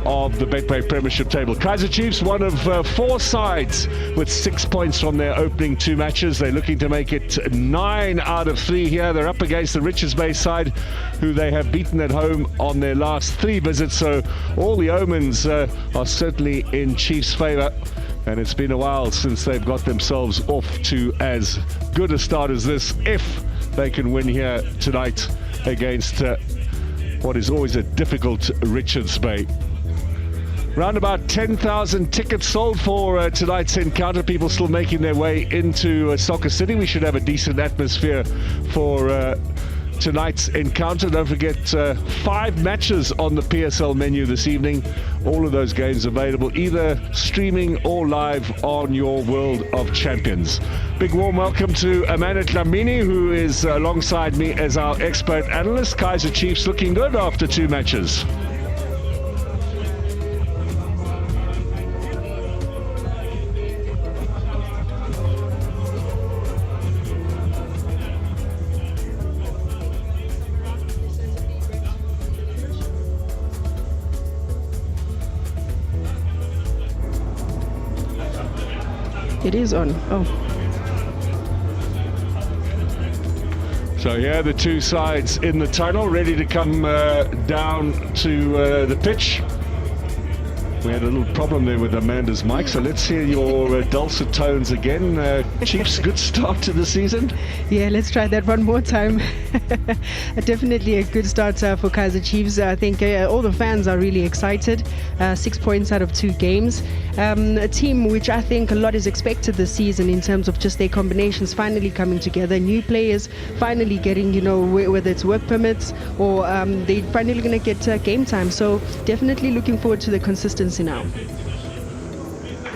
of the Betway Premiership table. Kaizer Chiefs, one of 4 sides with 6 points from their opening 2 matches. They're looking to make it 9 out of 3 here. They're up against the Richards Bay side, who they have beaten at home on their last 3 visits. So all the omens are certainly in Chiefs' favour. And it's been a while since they've got themselves off to as good a start as this, if they can win here tonight against what is always a difficult Richards Bay. Round about 10,000 tickets sold for tonight's encounter. People still making their way into Soccer City. We should have a decent atmosphere for tonight's encounter. Don't forget 5 matches on the PSL menu this evening. All of those games available either streaming or live on your World of Champions. Big warm welcome to Amanda Dlamini, who is alongside me as our expert analyst. Kaizer Chiefs looking good after 2 matches. It is on. Oh. So here the 2 sides in the tunnel, ready to come down to the pitch. We had a little problem there with Amanda's mic, so let's hear your dulcet tones again. Chiefs, good start to the season. Yeah, let's try that one more time. Definitely a good start for Kaizer Chiefs. I think all the fans are really excited. 6 points out of 2 games. A team which I think a lot is expected this season in terms of just their combinations finally coming together. New players finally getting, whether it's work permits or they're finally going to get game time. So definitely looking forward to the consistency now.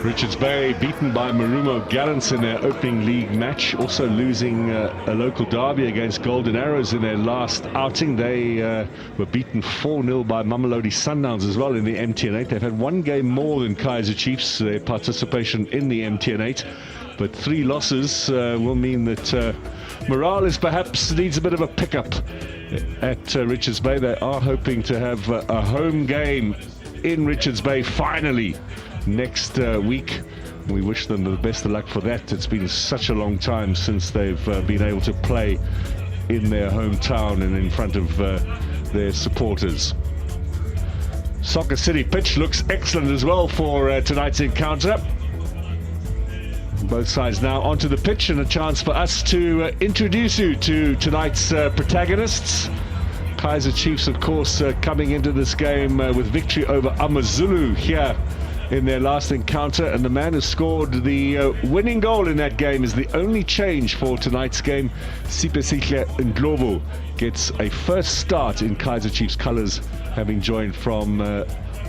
Richards Bay beaten by Marumo Gallants in their opening league match, also losing a local derby against Golden Arrows in their last outing. They were beaten 4-0 by Mamelodi Sundowns as well in the MTN8. They've had 1 game more than Kaizer Chiefs, their participation in the MTN8, but 3 losses will mean that morale is perhaps needs a bit of a pickup at Richards Bay. They are hoping to have a home game in Richards Bay finally next week. We wish them the best of luck for that. It's been such a long time since they've been able to play in their hometown and in front of their supporters. Soccer City pitch looks excellent as well for tonight's encounter. Both sides now onto the pitch, and a chance for us to introduce you to tonight's protagonists. Kaizer Chiefs, of course, coming into this game with victory over AmaZulu here in their last encounter, and the man who scored the winning goal in that game is the only change for tonight's game. Sipesihle Ndlovu gets a first start in Kaizer Chiefs colours, having joined from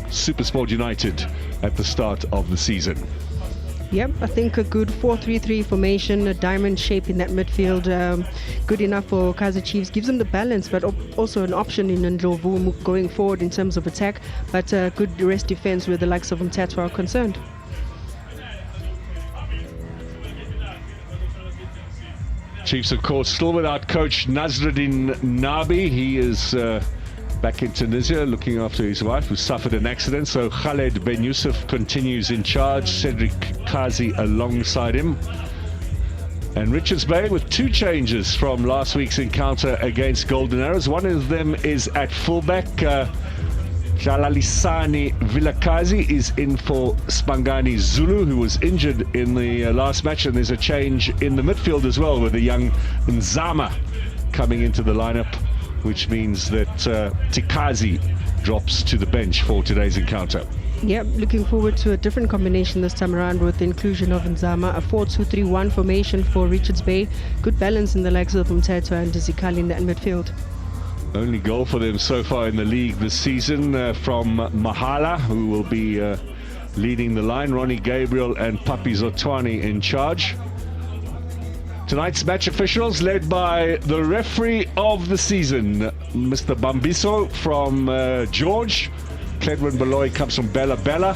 SuperSport United at the start of the season. Yep, I think a good 4-3-3 formation, a diamond shape in that midfield, good enough for Kaizer Chiefs. Gives them the balance, but also an option in Ndlovu going forward in terms of attack, but good rest defense where the likes of Mthatho are concerned. Chiefs, of course, still without coach Nazruddin Nabi. He is back in Tunisia looking after his wife, who suffered an accident. So Khaled Ben Youssef continues in charge, Cedric Kazi alongside him. And Richards Bay with 2 changes from last week's encounter against Golden Arrows. One of them is at fullback. Jalalisani Vilakazi is in for Spangani Zulu, who was injured in the last match. And there's a change in the midfield as well, with the young Nzama coming into the lineup, which means that Tikazi drops to the bench for today's encounter. Yep, looking forward to a different combination this time around with the inclusion of Nzama, a 4-2-3-1 formation for Richards Bay. Good balance in the likes of Mthatho and Zikali in that midfield. Only goal for them so far in the league this season from Mahala, who will be leading the line. Ronnie Gabriel and Papi Zotwani in charge. Tonight's match officials led by the referee of the season, Mr. Bambiso from George. Cledwin Beloy comes from Bella Bella.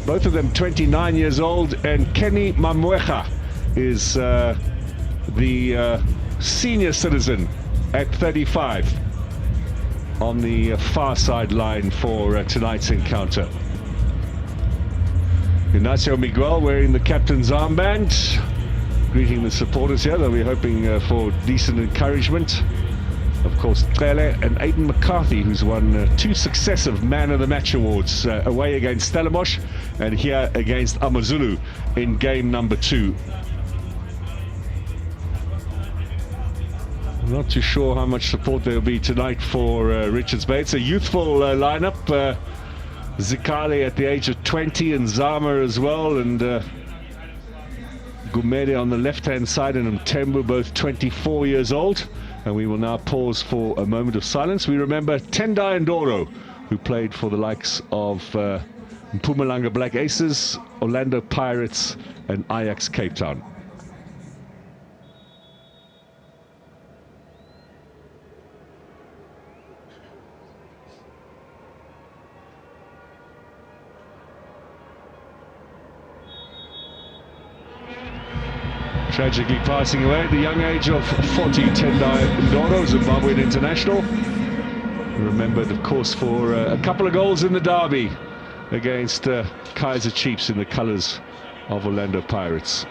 Both of them 29 years old. And Kenny Mamwecha is the senior citizen at 35. on the far sideline for tonight's encounter. Ignacio Miguel wearing the captain's armband, greeting the supporters here. They'll be hoping for decent encouragement. Of course, Tlele and Aidan McCarthy, who's won 2 successive Man of the Match awards, away against Stellenbosch and here against AmaZulu in game number 2. I'm not too sure how much support there'll be tonight for Richards Bay. It's a youthful lineup. Zikale at the age of 20 and Zama as well, and Gumede on the left-hand side and Mtembu both 24 years old. And we will now pause for a moment of silence. We remember Tendai Ndoro, who played for the likes of Mpumalanga Black Aces, Orlando Pirates and Ajax Cape Town. Tragically passing away at the young age of 40, Tendai Ndoro, Zimbabwean international. Remembered, of course, for a couple of goals in the derby against Kaizer Chiefs in the colours of Orlando Pirates.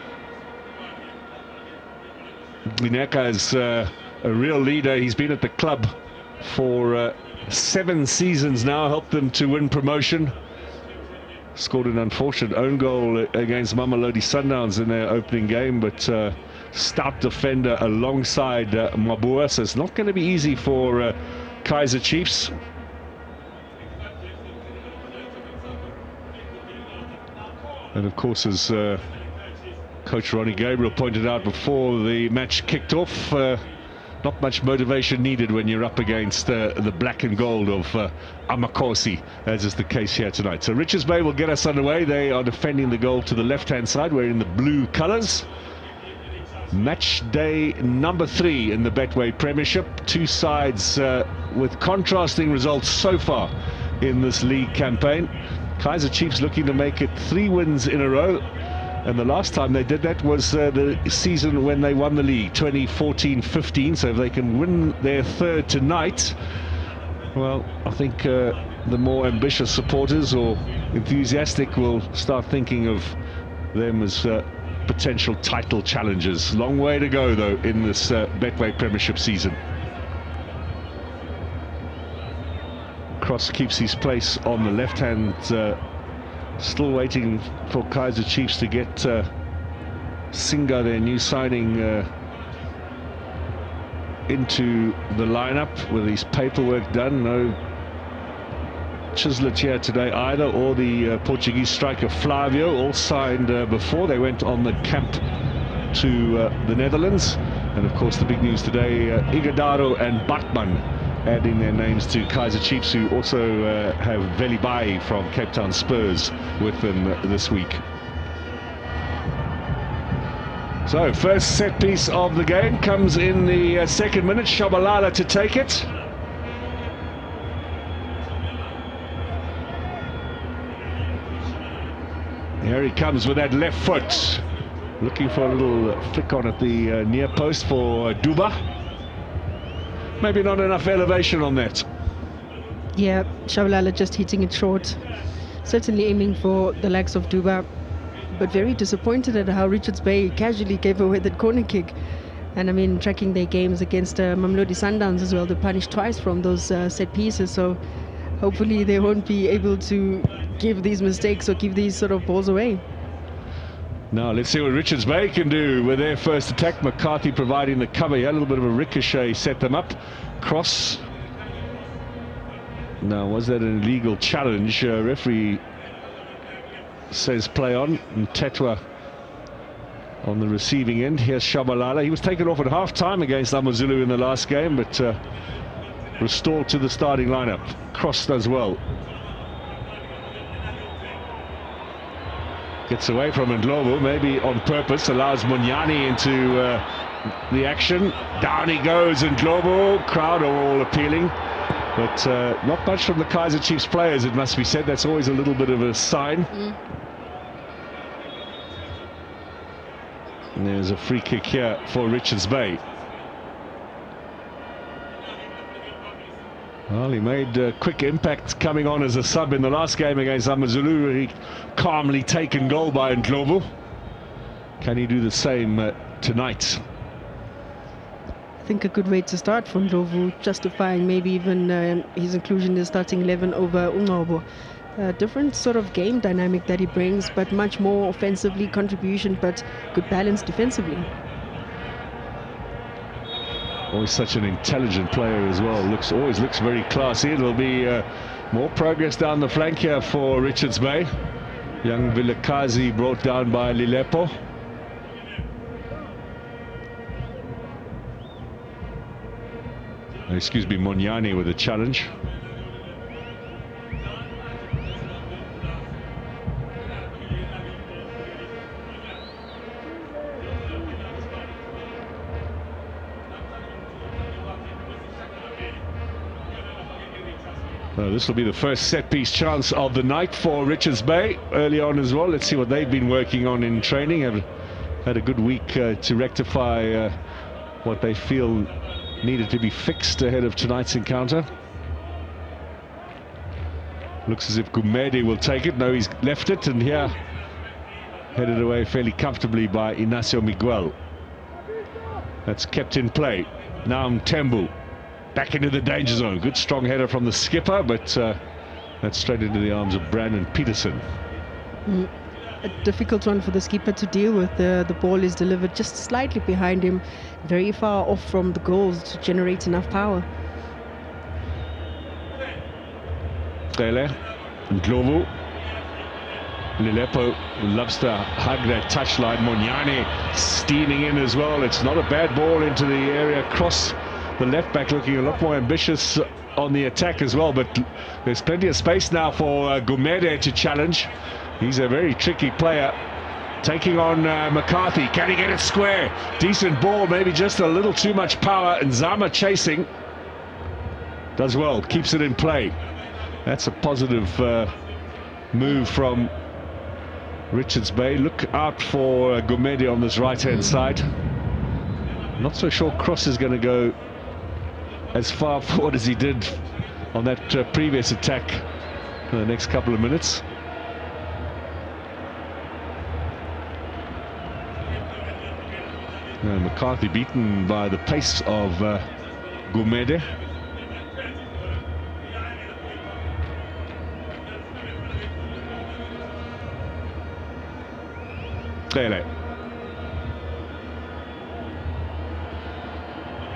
Glineka is a real leader. He's been at the club for 7 seasons now, helped them to win promotion. Scored an unfortunate own goal against Mamelodi Sundowns in their opening game, but stout defender alongside Mabua, so it's not going to be easy for Kaizer Chiefs. And of course, as Coach Ronnie Gabriel pointed out before the match kicked off, not much motivation needed when you're up against the black and gold of Amakosi, as is the case here tonight. So Richards Bay will get us underway. They are defending the goal to the left-hand side, wearing the blue colours. Match day number 3 in the Betway Premiership. 2 sides with contrasting results so far in this league campaign. Kaizer Chiefs looking to make it 3 wins in a row. And the last time they did that was the season when they won the league, 2014-15. So if they can win their 3rd tonight, well, I think the more ambitious supporters or enthusiastic will start thinking of them as potential title challengers. Long way to go, though, in this Betway Premiership season. Cross keeps his place on the left-hand. Still waiting for Kaizer Chiefs to get Singa, their new signing, into the lineup with his paperwork done. No Chislett here today either, or the Portuguese striker Flavio, all signed before they went on the camp to the Netherlands. And of course the big news today, Ighodaro and Batman adding their names to Kaizer Chiefs, who also have Velibai from Cape Town Spurs with them this week. So first set piece of the game comes in the 2nd minute. Shabalala to take it. Here he comes with that left foot, looking for a little flick on at the near post for Duba. Maybe not enough elevation on that. Yeah, Shabalala just hitting it short. Certainly aiming for the likes of Duba, but very disappointed at how Richards Bay casually gave away that corner kick. And I mean, tracking their games against Mamelodi Sundowns as well, they punished twice from those set pieces. So hopefully they won't be able to give these mistakes or give these sort of balls away. Now let's see what Richards Bay can do with their first attack. McCarthy providing the cover. He had a little bit of a ricochet, set them up. Cross. Now, was that an illegal challenge? Referee says play on. And Tetwa on the receiving end. Here's Shabalala. He was taken off at half-time against AmaZulu in the last game, but restored to the starting lineup. Crossed as well. Gets away from Ndlovu, maybe on purpose, allows Munyani into the action. Down he goes, Ndlovu. Crowd are all appealing, but not much from the Kaizer Chiefs players, it must be said. That's always a little bit of a sign. And there's a free kick here for Richards Bay. Well, he made a quick impact coming on as a sub in the last game against Amazulu. He calmly taken goal by Ndlovu. Can he do the same tonight? I think a good way to start for Ndlovu, justifying maybe even his inclusion in the starting 11 over Unqobo. Different sort of game dynamic that he brings, but much more offensively contribution, but good balance defensively. Always such an intelligent player as well. Always looks very classy. It'll be more progress down the flank here for Richards Bay. Young Vilakazi brought down by Lilepo. Excuse me, Monyane with a challenge. This will be the first set-piece chance of the night for Richards Bay early on as well. Let's see what they've been working on in training. Have had a good week to rectify what they feel needed to be fixed ahead of tonight's encounter. Looks as if Gumede will take it. No, he's left it, and here headed away fairly comfortably by Inacio Miguel. That's kept in play. Now Mtembu back into the danger zone. Good strong header from the skipper, but that's straight into the arms of Brandon Peterson. A difficult one for the skipper to deal with. The ball is delivered just slightly behind him, very far off from the goals to generate enough power. Gele, Ndlovu, Lilepo loves to hug that touchline. Monyane steaming in as well. It's not a bad ball into the area, cross the left back, looking a lot more ambitious on the attack as well, but there's plenty of space now for Gumede to challenge. He's a very tricky player, taking on McCarthy. Can he get it square? Decent ball, maybe just a little too much power, and Zama chasing. Does well, keeps it in play. That's a positive move from Richards Bay. Look out for Gumede on this right-hand side. Not so sure Cross is going to go as far forward as he did on that previous attack in the next couple of minutes. McCarthy beaten by the pace of Gumede. Gele.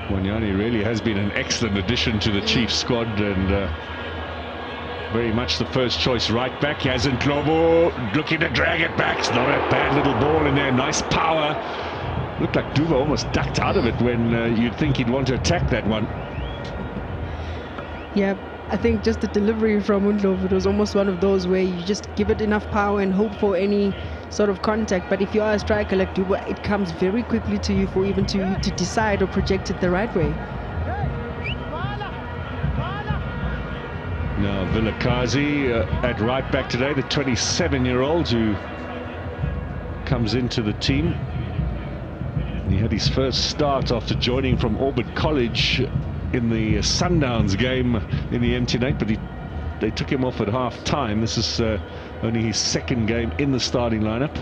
Monyane really has been an excellent addition to the Chiefs squad, and very much the first choice right back. He has Ndlovu looking to drag it back. It's not a bad little ball in there, nice power. Looked like Duva almost ducked out of it when you'd think he'd want to attack that one. Yeah, I think just the delivery from Ndlovu, it was almost one of those where you just give it enough power and hope for any sort of contact, but if you are a striker like Duba, it comes very quickly to you for even to decide or project it the right way. Now Vilakazi at right back today, the 27-year-old who comes into the team. He had his first start after joining from Auburn College in the Sundowns game in the MT8, but they took him off at half-time. This is only his second game in the starting lineup.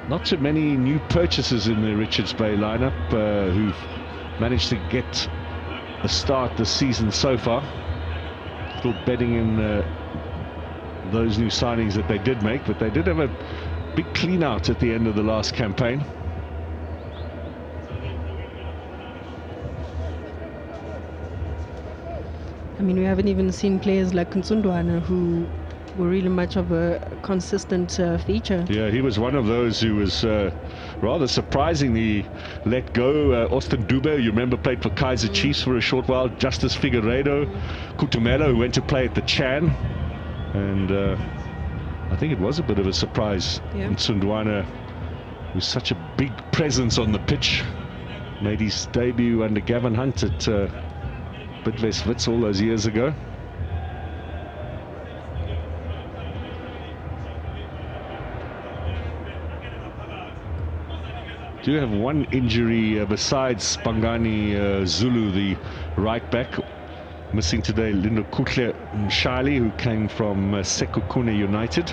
Not too many new purchases in the Richards Bay lineup who've managed to get a start this season so far. Still betting in those new signings that they did make, but they did have a big clean out at the end of the last campaign. I mean, we haven't even seen players like Kunsundwana who were really much of a consistent feature. Yeah, he was one of those who was rather surprisingly let go. Austin Dube, you remember, played for Kaizer Chiefs for a short while. Justice Figueiredo, Kutumelo, who went to play at the Chan. And I think it was a bit of a surprise. Yeah. And Sundwana, who's such a big presence on the pitch, made his debut under Gavin Hunt at Bidvest Wits all those years ago. Do have one injury besides Pangani Zulu, the right back. Missing today Lindokuhle Mshali, who came from Sekhukhune United.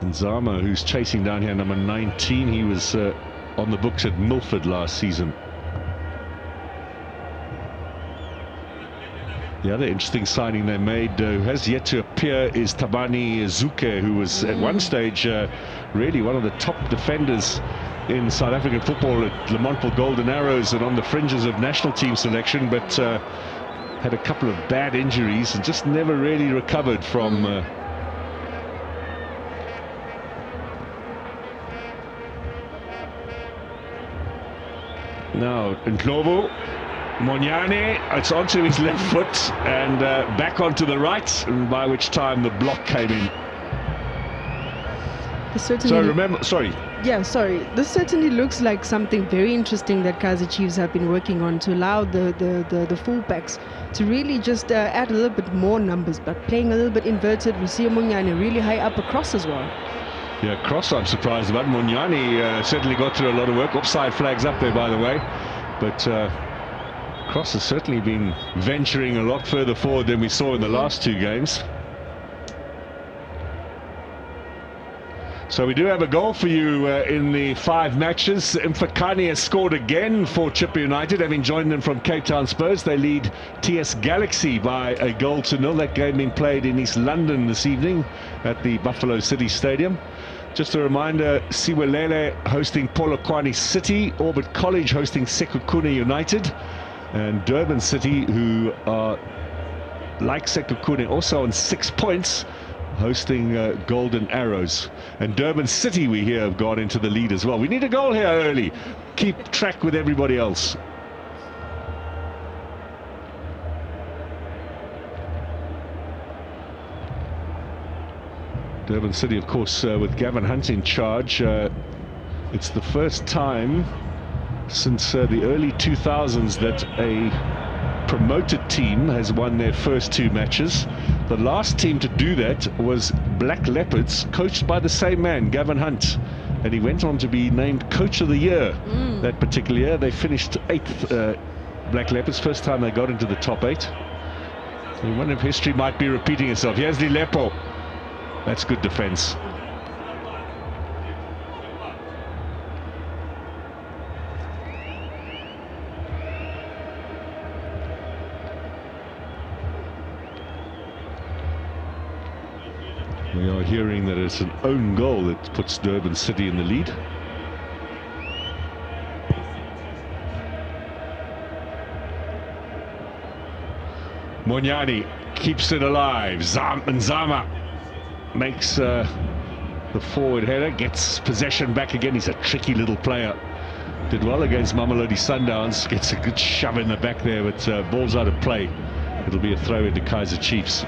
And Zama, who's chasing down here, number 19. He was on the books at Milford last season. The other interesting signing they made, who has yet to appear, is Tabani Zuke, who was at one stage really one of the top defenders in South African football at Lamontville Golden Arrows and on the fringes of national team selection, but had a couple of bad injuries and just never really recovered from... Now, Ndlovu, Monyane, it's onto his left foot and back onto the right, and by which time the block came in. So remember, sorry. Yeah, sorry. This certainly looks like something very interesting that Kaizer Chiefs have been working on, to allow the fullbacks to really just add a little bit more numbers, but playing a little bit inverted. We see Monyane really high up across as well. Yeah, cross I'm surprised about. Monyane certainly got through a lot of work. Offside flags up there, by the way. But Cross has certainly been venturing a lot further forward than we saw in the last two games. So we do have a goal for you in the 5 matches. Mfakani has scored again for Chippa United, having joined them from Cape Town Spurs. They lead TS Galaxy by a goal to 0. That game being played in East London this evening at the Buffalo City Stadium. Just a reminder, Siwelele hosting Polokwane City, Orbit College hosting Sekhukhune United, and Durban City, who are like Sekhukhune also on 6 points, hosting Golden Arrows. And Durban City, we hear, have gone into the lead as well. We need a goal here early. Keep track with everybody else. Durban City, of course, with Gavin Hunt in charge. It's the first time since the early 2000s that a promoted team has won their first 2 matches. The last team to do that was Black Leopards, coached by the same man, Gavin Hunt, and he went on to be named Coach of the Year that particular year. They finished 8th, Black Leopards, first time they got into the top 8. So one of history might be repeating itself. Here's Lilepo. That's good defense. We are hearing that it's an own goal that puts Durban City in the lead. Monyane keeps it alive. Zama makes the forward header, gets possession back again. He's a tricky little player. Did well against Mamelodi Sundowns. Gets a good shove in the back there, but ball's out of play. It'll be a throw into Kaizer Chiefs.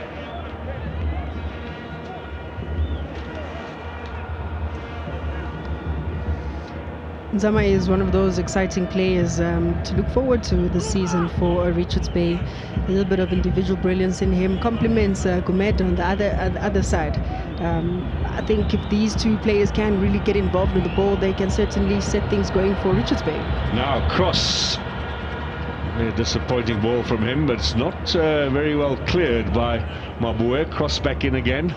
Zama is one of those exciting players to look forward to this season for Richards Bay. A little bit of individual brilliance in him, complements Gumet on the other side. I think if these 2 players can really get involved with the ball, they can certainly set things going for Richards Bay. Now cross. A disappointing ball from him, but it's not very well cleared by Mabue. Cross back in again.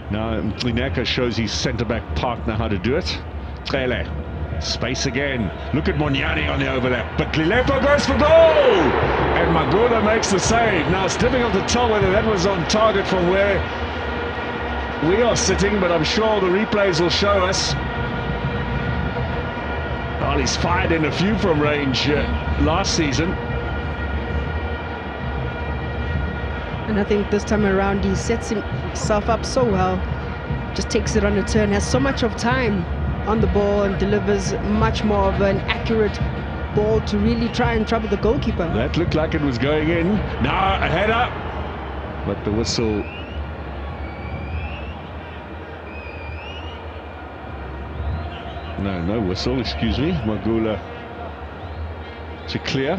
Now Inaka shows his centre-back partner how to do it. Trele. Space again. Look at Monyane on the overlap, but Lilepo goes for goal, and Magula makes the save. Now it's difficult to tell whether that was on target from where we are sitting, but I'm sure the replays will show us. Well, he's fired in a few from range last season, and I think this time around he sets himself up so well. Just takes it on a turn, has so much of time on the ball, and delivers much more of an accurate ball to really try and trouble the goalkeeper. That looked like it was going in. Now a header, but the whistle. No whistle, excuse me. Magula to clear.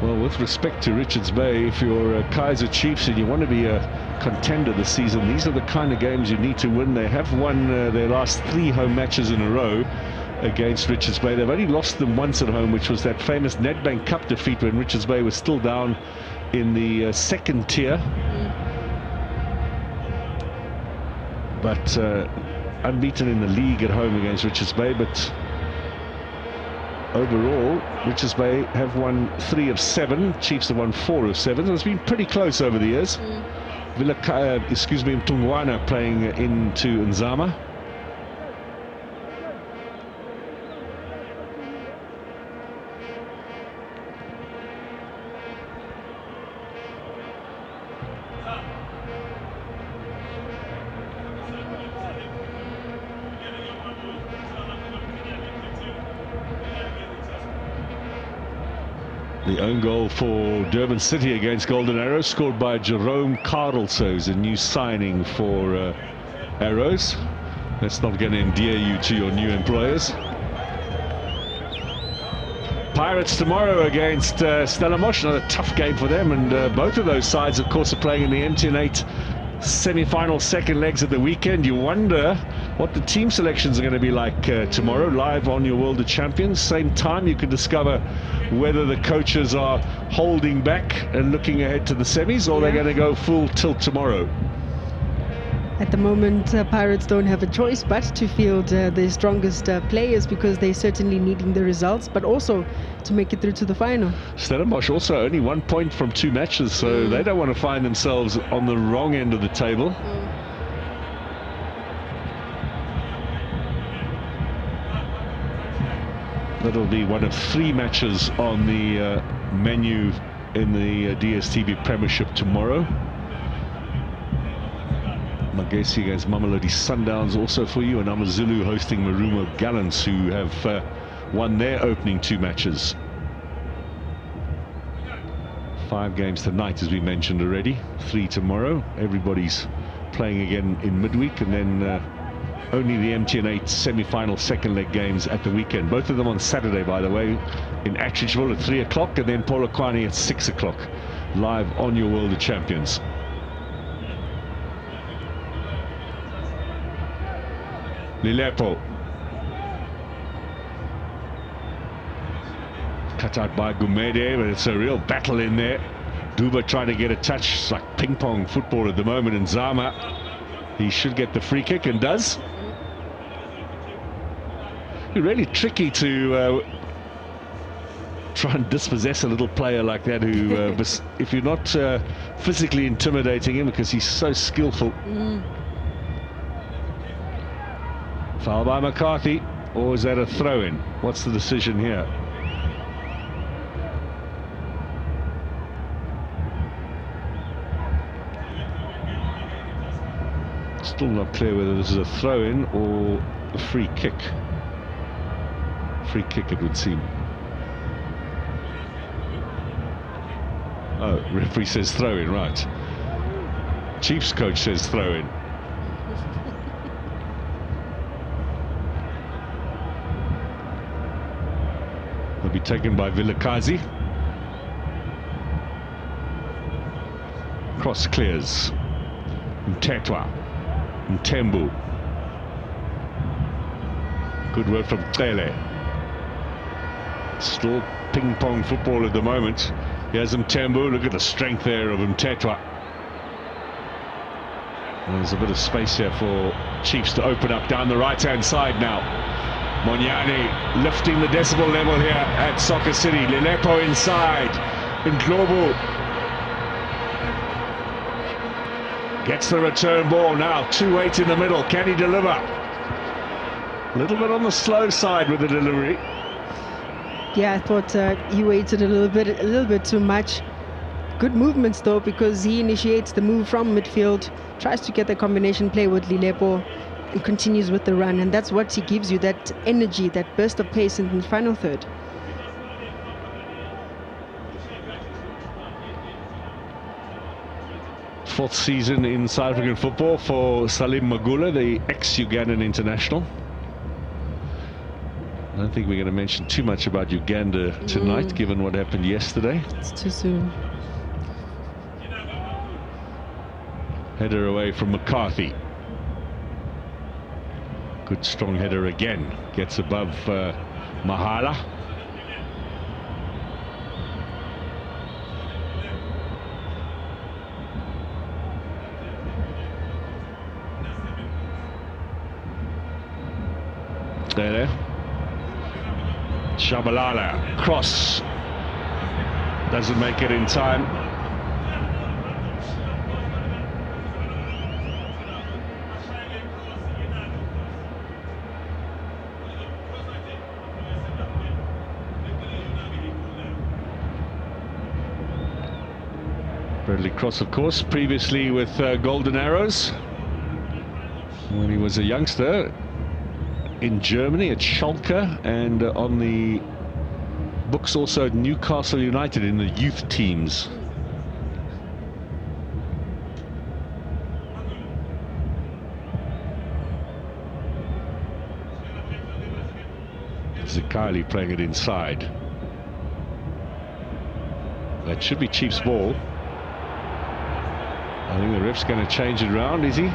Well, with respect to Richards Bay, if you're Kaizer Chiefs and you want to be a contender this season, these are the kind of games you need to win. They have won their last 3 home matches in a row against Richards Bay. They've only lost them once at home, which was that famous Nedbank Cup defeat when Richards Bay was still down in the second tier. But unbeaten in the league at home against Richards Bay. But overall, Richards Bay have won 3 of 7. Chiefs have won 4 of 7. So it's been pretty close over the years. Mtungwana playing into Nzama. The own goal for Durban City against Golden Arrows, scored by Jerome Carlso, who's a new signing for Arrows. That's not going to endear you to your new employers. Pirates tomorrow against Stellenbosch, another tough game for them, and both of those sides, of course, are playing in the MTN8 semi-final second legs at the weekend. You wonder what the team selections are going to be like tomorrow, live on your World of Champions. Same time, you can discover whether the coaches are holding back and looking ahead to the semis, or they're going to go full tilt tomorrow. At the moment, Pirates don't have a choice but to field their strongest players, because they're certainly needing the results, but also to make it through to the final. Stellenbosch also only 1 point from 2 matches, so they don't want to find themselves on the wrong end of the table. That'll be one of 3 matches on the menu in the DSTV Premiership tomorrow. Magesi against Mamelodi Sundowns also for you, and Amazulu hosting Marumo Gallants, who have won their opening 2 matches. 5 games tonight, as we mentioned already, 3 tomorrow. Everybody's playing again in midweek, and then only the MTN8 semi-final second leg games at the weekend. Both of them on Saturday, by the way, in Atteridgeville at 3 o'clock, and then Polokwane at 6 o'clock, live on your World of Champions. Lilepo. Cut out by Gumede, but it's a real battle in there. Duba trying to get a touch. It's like ping pong football at the moment. And Zama, he should get the free kick, and does. It's really tricky to try and dispossess a little player like that, who if you're not physically intimidating him, because he's so skillful. Foul by McCarthy, or is that a throw-in? What's the decision here? Still not clear whether this is a throw-in or a free kick. Free kick, it would seem. Oh, referee says throw-in, right. Chiefs coach says throw-in. Will be taken by Vilakazi. Cross clears. Mtetwa. Mtembu. Good work from Tele. Still ping-pong football at the moment. Here's Mtembu. Look at the strength there of Mtetwa. There's a bit of space here for Chiefs to open up down the right-hand side now. Monyane lifting the decibel level here at Soccer City. Lilepo inside. Ndlovu gets the return ball now. 2-8 in the middle. Can he deliver? A little bit on the slow side with the delivery. Yeah, I thought he waited a little bit too much. Good movements though, because he initiates the move from midfield, tries to get the combination play with Lilepo, and continues with the run, and that's what he gives you, that energy, that burst of pace in the final third. Fourth season in South African football for Salim Magula, the ex-Ugandan international. I don't think we're going to mention too much about Uganda tonight, given what happened yesterday. It's too soon. Header away from McCarthy. Good strong header again. Gets above Mahala. There. Shabalala. Cross. Doesn't make it in time. Bradley Cross, of course, previously with Golden Arrows when he was a youngster in Germany at Schalke, and on the books also at Newcastle United in the youth teams. Zikali playing it inside. That should be Chiefs' ball. I think the ref's going to change it around, is he?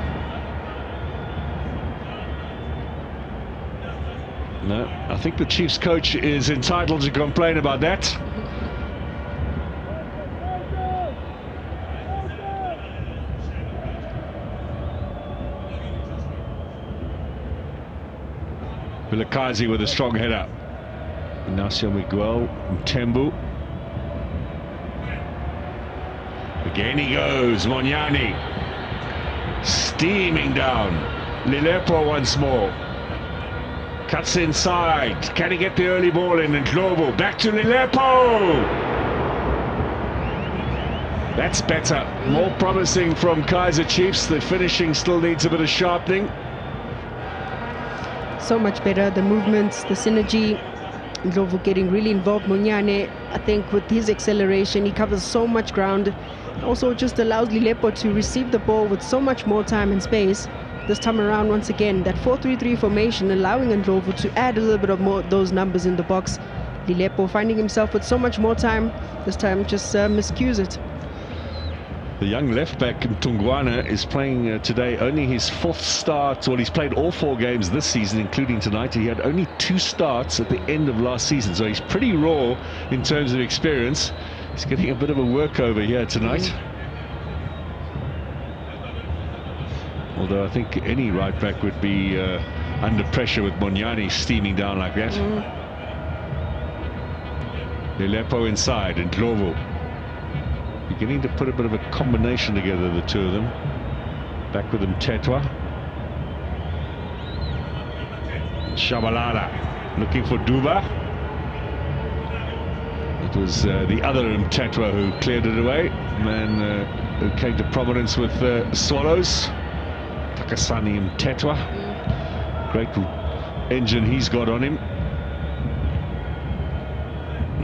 No, I think the Chiefs coach is entitled to complain about that. Vilakazi with a strong header. Ignacio Miguel Mtembu. Again he goes, Monyani. Steaming down. Lilepo once more. Cuts inside. Can he get the early ball in? And Globo back to Lilepo. That's better. More promising from Kaizer Chiefs. The finishing still needs a bit of sharpening. So much better. The movements, the synergy. Globo getting really involved. Monyane, I think with his acceleration, he covers so much ground. Also just allows Lilepo to receive the ball with so much more time and space. This time around, once again, that 4-3-3 formation allowing Ndlovu to add a little bit of more those numbers in the box. Lilepo finding himself with so much more time. This time just miscues it. The young left-back Mtungwana is playing today only his 4th start. Well, he's played all 4 games this season, including tonight. He had only 2 starts at the end of last season, so he's pretty raw in terms of experience. He's getting a bit of a workover here tonight. Although I think any right-back would be under pressure with Monyani steaming down like that. Lilepo inside and Ndlovu beginning to put a bit of a combination together, the two of them. Back with him, Tetwa. Shabalala looking for Duba. It was the other Tetwa who cleared it away. Man who came to prominence with Swallows. Takasani Tetwa. Great engine he's got on him.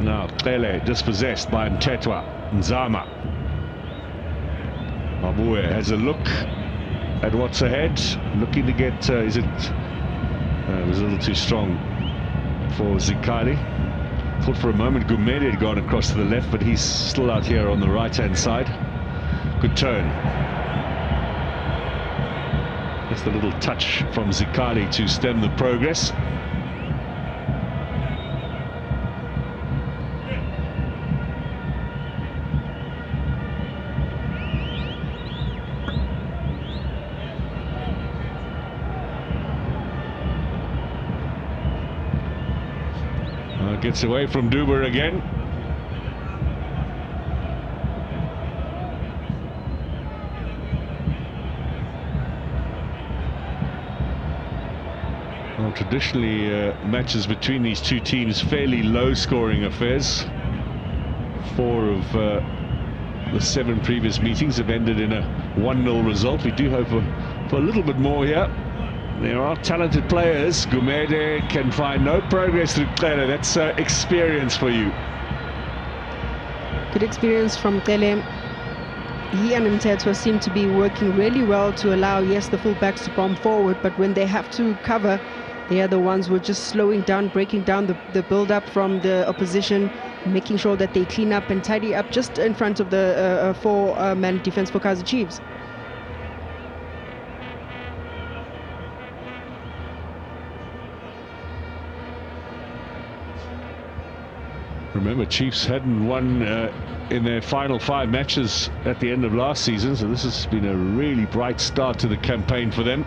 Now Tele dispossessed by Tetwa. Nzama. Mabue has a look at what's ahead, looking to get, it was a little too strong for Zikali. Thought for a moment Gumede had gone across to the left, but he's still out here on the right-hand side. Good turn. Just a little touch from Zikali to stem the progress. Gets away from Duber again. Well, traditionally matches between these two teams fairly low scoring affairs. 4 of the 7 previous meetings have ended in a 1-0 result. We do hope for a little bit more here. There are talented players. Gumede can find no progress through Tele. That's experience for you. Good experience from Tele. He and Mtetwa seem to be working really well to allow, yes, the fullbacks to bomb forward, but when they have to cover, They are the ones who are just slowing down, breaking down the build-up from the opposition, making sure that they clean up and tidy up just in front of the four-man defense for Kaizer Chiefs. Remember, Chiefs hadn't won in their final 5 matches at the end of last season, so this has been a really bright start to the campaign for them.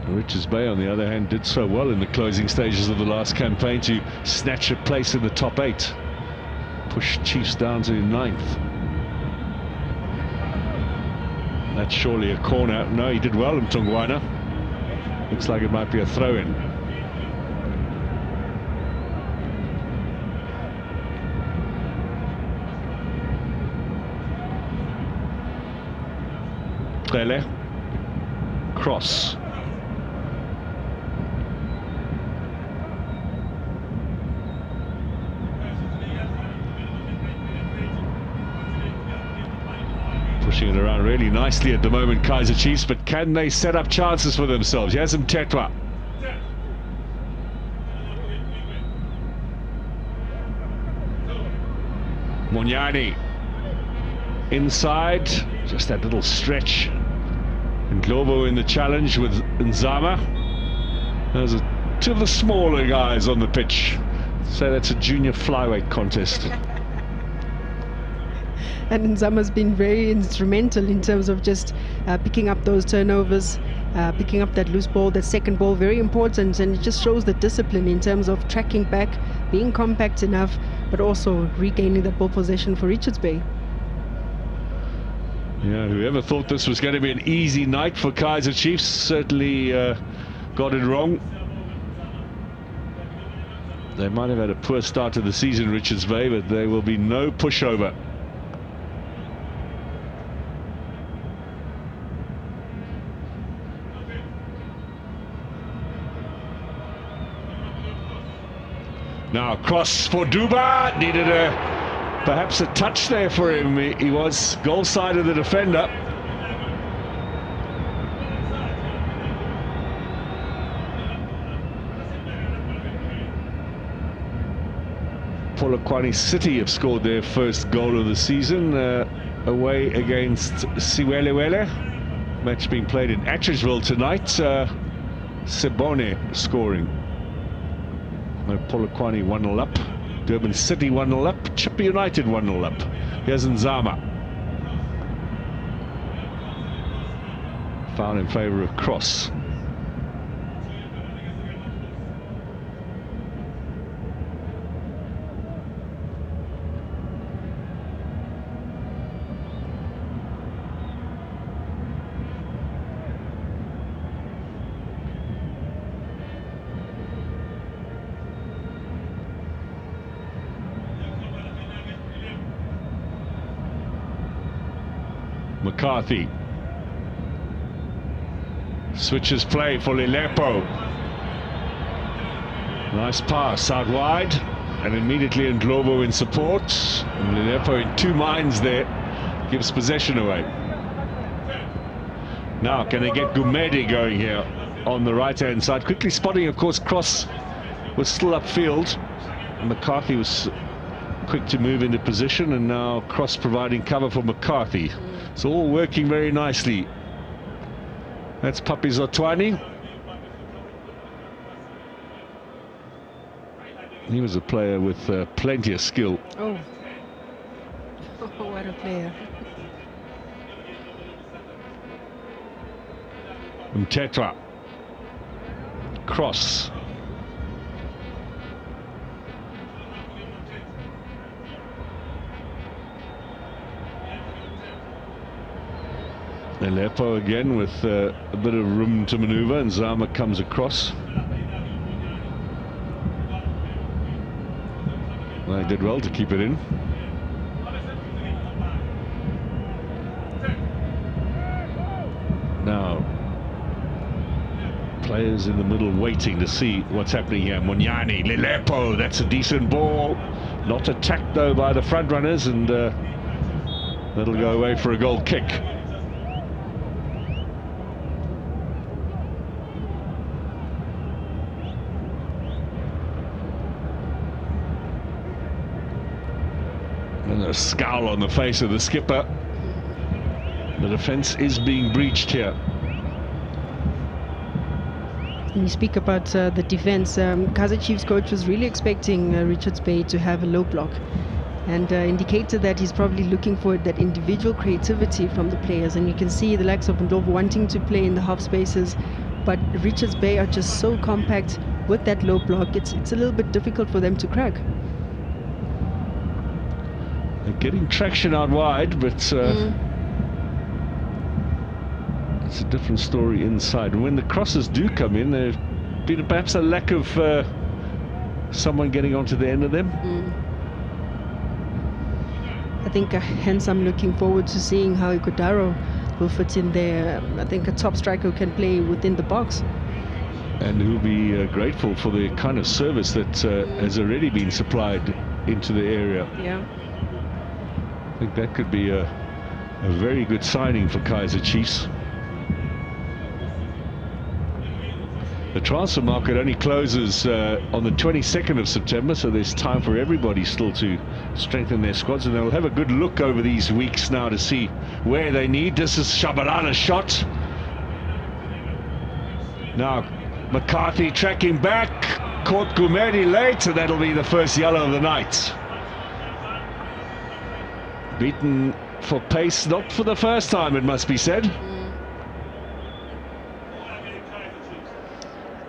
Richards Bay, on the other hand, did so well in the closing stages of the last campaign to snatch a place in the top 8, push Chiefs down to 9th. That's surely a corner. No, he did well, Mtungwana. Looks like it might be a throw-in. Cross. Pushing it around really nicely at the moment, Kaizer Chiefs, but can they set up chances for themselves? Here's Mtetwa. Monyani inside, just that little stretch. And Globo in the challenge with Nzama. Those are 2 of the smaller guys on the pitch. So that's a junior flyweight contest. And Nzama's been very instrumental in terms of just picking up those turnovers, picking up that loose ball, that second ball, very important. And it just shows the discipline in terms of tracking back, being compact enough, but also regaining the ball possession for Richards Bay. Yeah, whoever thought this was going to be an easy night for Kaizer Chiefs certainly got it wrong. They might have had a poor start to the season, Richards Bay, but there will be no pushover. Now cross for Duba, needed perhaps a touch there for him. He was goal side of the defender. Polokwane City have scored their first goal of the season away against Siwelewele. Match being played in Atteridgeville tonight. Sebone scoring. Polokwane 1-0 up. Durban City 1-0 up. Chippa United 1-0 up. Here's Nzama. Foul in favour of Cross. McCarthy switches play for Lilepo. Nice pass out wide, and immediately Ndlovu in support. And Lilepo in 2 minds there, gives possession away. Now can they get Gumede going here on the right hand side? Quickly spotting, of course, Cross was still upfield, and McCarthy was quick to move into position, and now Cross providing cover for McCarthy. It's all working very nicely. That's Papi Zotwani. He was a player with plenty of skill. Oh, what a player. Mtetwa. Cross. Lilepo again with a bit of room to maneuver, and Zama comes across. They did well to keep it in. Now, players in the middle waiting to see what's happening here. Munyani, Lilepo, that's a decent ball. Not attacked though by the front runners, and that'll go away for a goal kick. A scowl on the face of the skipper. The defense is being breached here. When you speak about the defense, Kaizer Chiefs coach was really expecting Richards Bay to have a low block, and indicated that he's probably looking for that individual creativity from the players. And you can see the likes of Ndlovu wanting to play in the half spaces, but Richards Bay are just so compact with that low block. It's a little bit difficult for them to crack. They're getting traction out wide, but it's a different story inside. And when the crosses do come in, there's been perhaps a lack of someone getting onto the end of them. I think hence I'm looking forward to seeing how Ighodaro will fit in there. I think a top striker who can play within the box. And who'll be grateful for the kind of service that has already been supplied into the area. Yeah. I think that could be a very good signing for Kaizer Chiefs. The transfer market only closes on the 22nd of September, so there's time for everybody still to strengthen their squads, and they'll have a good look over these weeks now to see where they need. This is Shabalala's shot. Now McCarthy tracking back, caught Gumedi late, and that'll be the first yellow of the night. Beaten for pace, not for the first time, it must be said.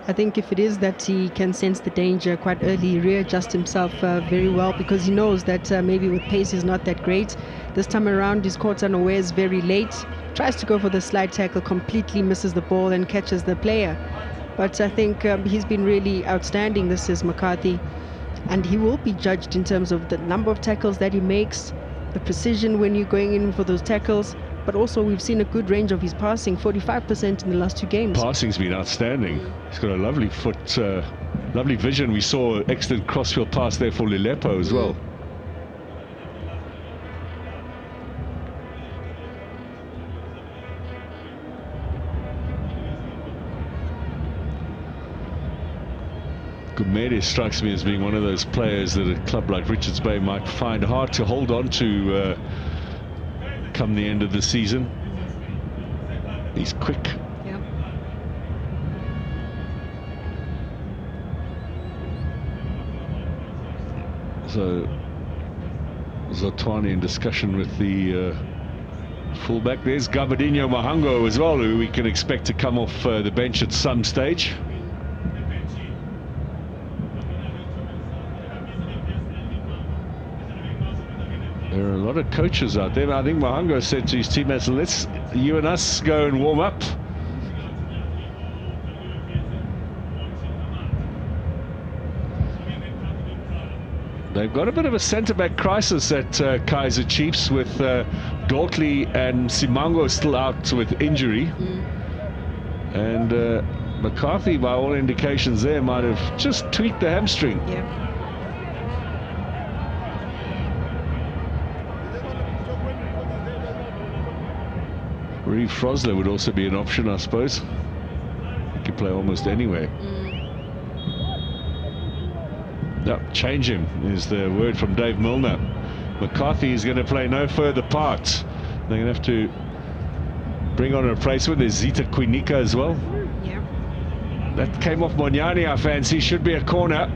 I think if it is that he can sense the danger quite early, readjust himself very well, because he knows that maybe with pace is not that great. This time around he's caught unawares very late, tries to go for the slide tackle, completely misses the ball and catches the player. But I think he's been really outstanding. This is McCarthy, and he will be judged in terms of the number of tackles that he makes, the precision when you're going in for those tackles. But also we've seen a good range of his passing, 45% in the last 2 games. Passing's been outstanding. He's got a lovely foot, lovely vision. We saw an excellent crossfield pass there for Lilepo as well. Gumede strikes me as being one of those players that a club like Richards Bay might find hard to hold on to come the end of the season. He's quick. Yeah. So Zotwani in discussion with the fullback. There's Gabadinho Mahango as well, who we can expect to come off the bench at some stage. There are a lot of coaches out there. I think Mahango said to his teammates, let's you and us go and warm up. They've got a bit of a centre-back crisis at Kaizer Chiefs, with Dortley and Simango still out with injury. And McCarthy, by all indications there, might have just tweaked the hamstring. Yeah. Reeve Frosler would also be an option, I suppose. He could play almost anywhere. No, change him is the word from Dave Milner. McCarthy is going to play no further part. They're going to have to bring on a replacement. There's Zita Quinica as well. Yeah. That came off Monyani, I fancy. Should be a corner.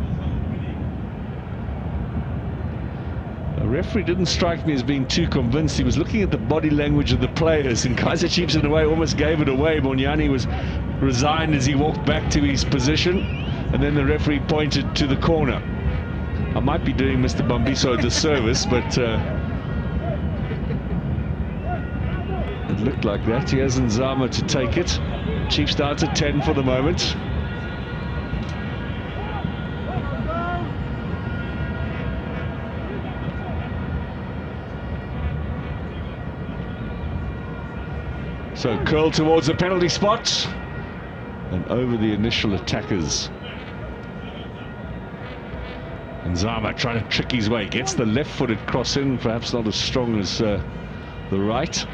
The referee didn't strike me as being too convinced. He was looking at the body language of the players, and Kaizer Chiefs in a way almost gave it away. Monyani was resigned as he walked back to his position, and then the referee pointed to the corner. I might be doing Mr. Bambiso a disservice, but it looked like that. He has Nzama to take it. Chiefs down to 10 for the moment. So curl towards the penalty spot and over the initial attackers. And Nzama trying to trick his way, gets the left-footed cross in, perhaps not as strong as the right.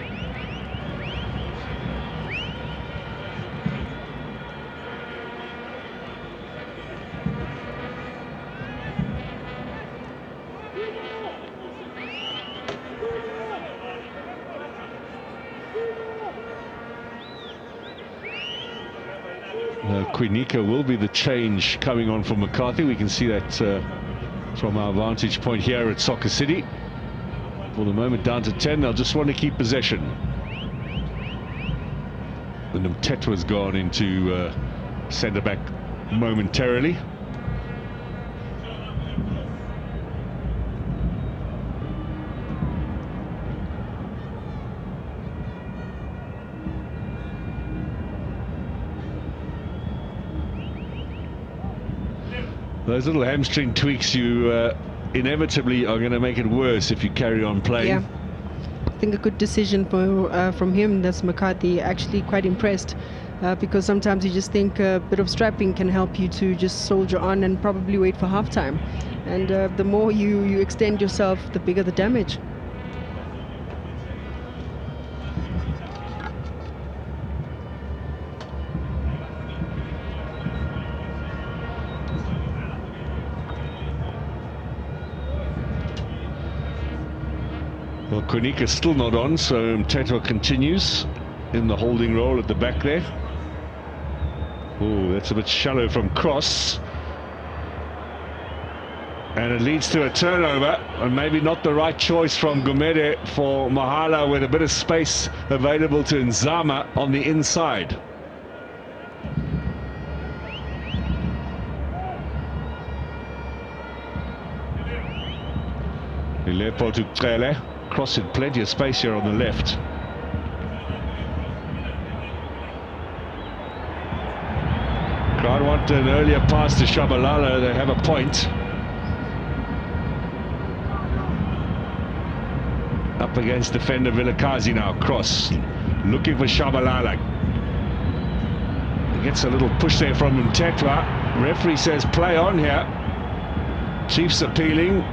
Quinica will be the change coming on from McCarthy. We can see that from our vantage point here at Soccer City. For the moment down to 10, they'll just want to keep possession. And Mtetwa's gone into centre-back momentarily. Those little hamstring tweaks, you inevitably are going to make it worse if you carry on playing. Yeah, I think a good decision from him. That's McCarthy. Actually quite impressed because sometimes you just think a bit of strapping can help you to just soldier on and probably wait for halftime. And the more you extend yourself, the bigger the damage. Well, Quinica's still not on, so Mtetwa continues in the holding role at the back there. Oh, that's a bit shallow from cross. And it leads to a turnover, and maybe not the right choice from Gumede for Mahala, with a bit of space available to Nzama on the inside. Ilepo to Trele. Crossing plenty of space here on the left. Crowd want an earlier pass to Shabalala. They have a point. Up against defender Vilakazi now. Cross. Looking for Shabalala. He gets a little push there from Mtetwa. Referee says play on here. Chiefs appealing.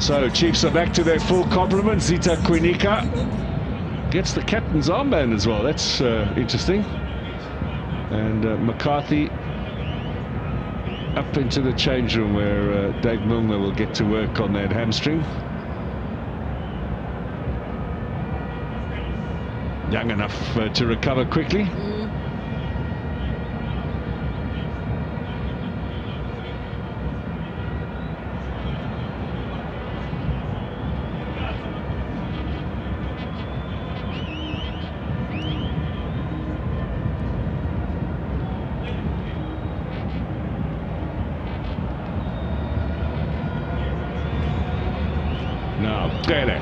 So Chiefs are back to their full complement. Zita Quinica gets the captain's armband as well. That's interesting. And McCarthy up into the change room where Dave Milner will get to work on that hamstring. Young enough to recover quickly. Now, Dele.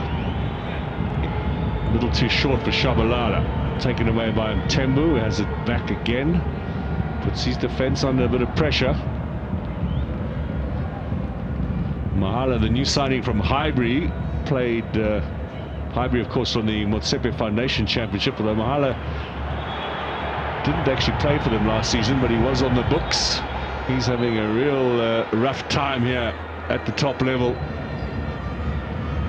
A little too short for Shabalala. Taken away by Mtembu, who has it back again. Puts his defence under a bit of pressure. Mahala, the new signing from Highbury, played Highbury, of course, on the Motsepe Foundation Championship, although Mahala didn't actually play for them last season, but he was on the books. He's having a real rough time here at the top level.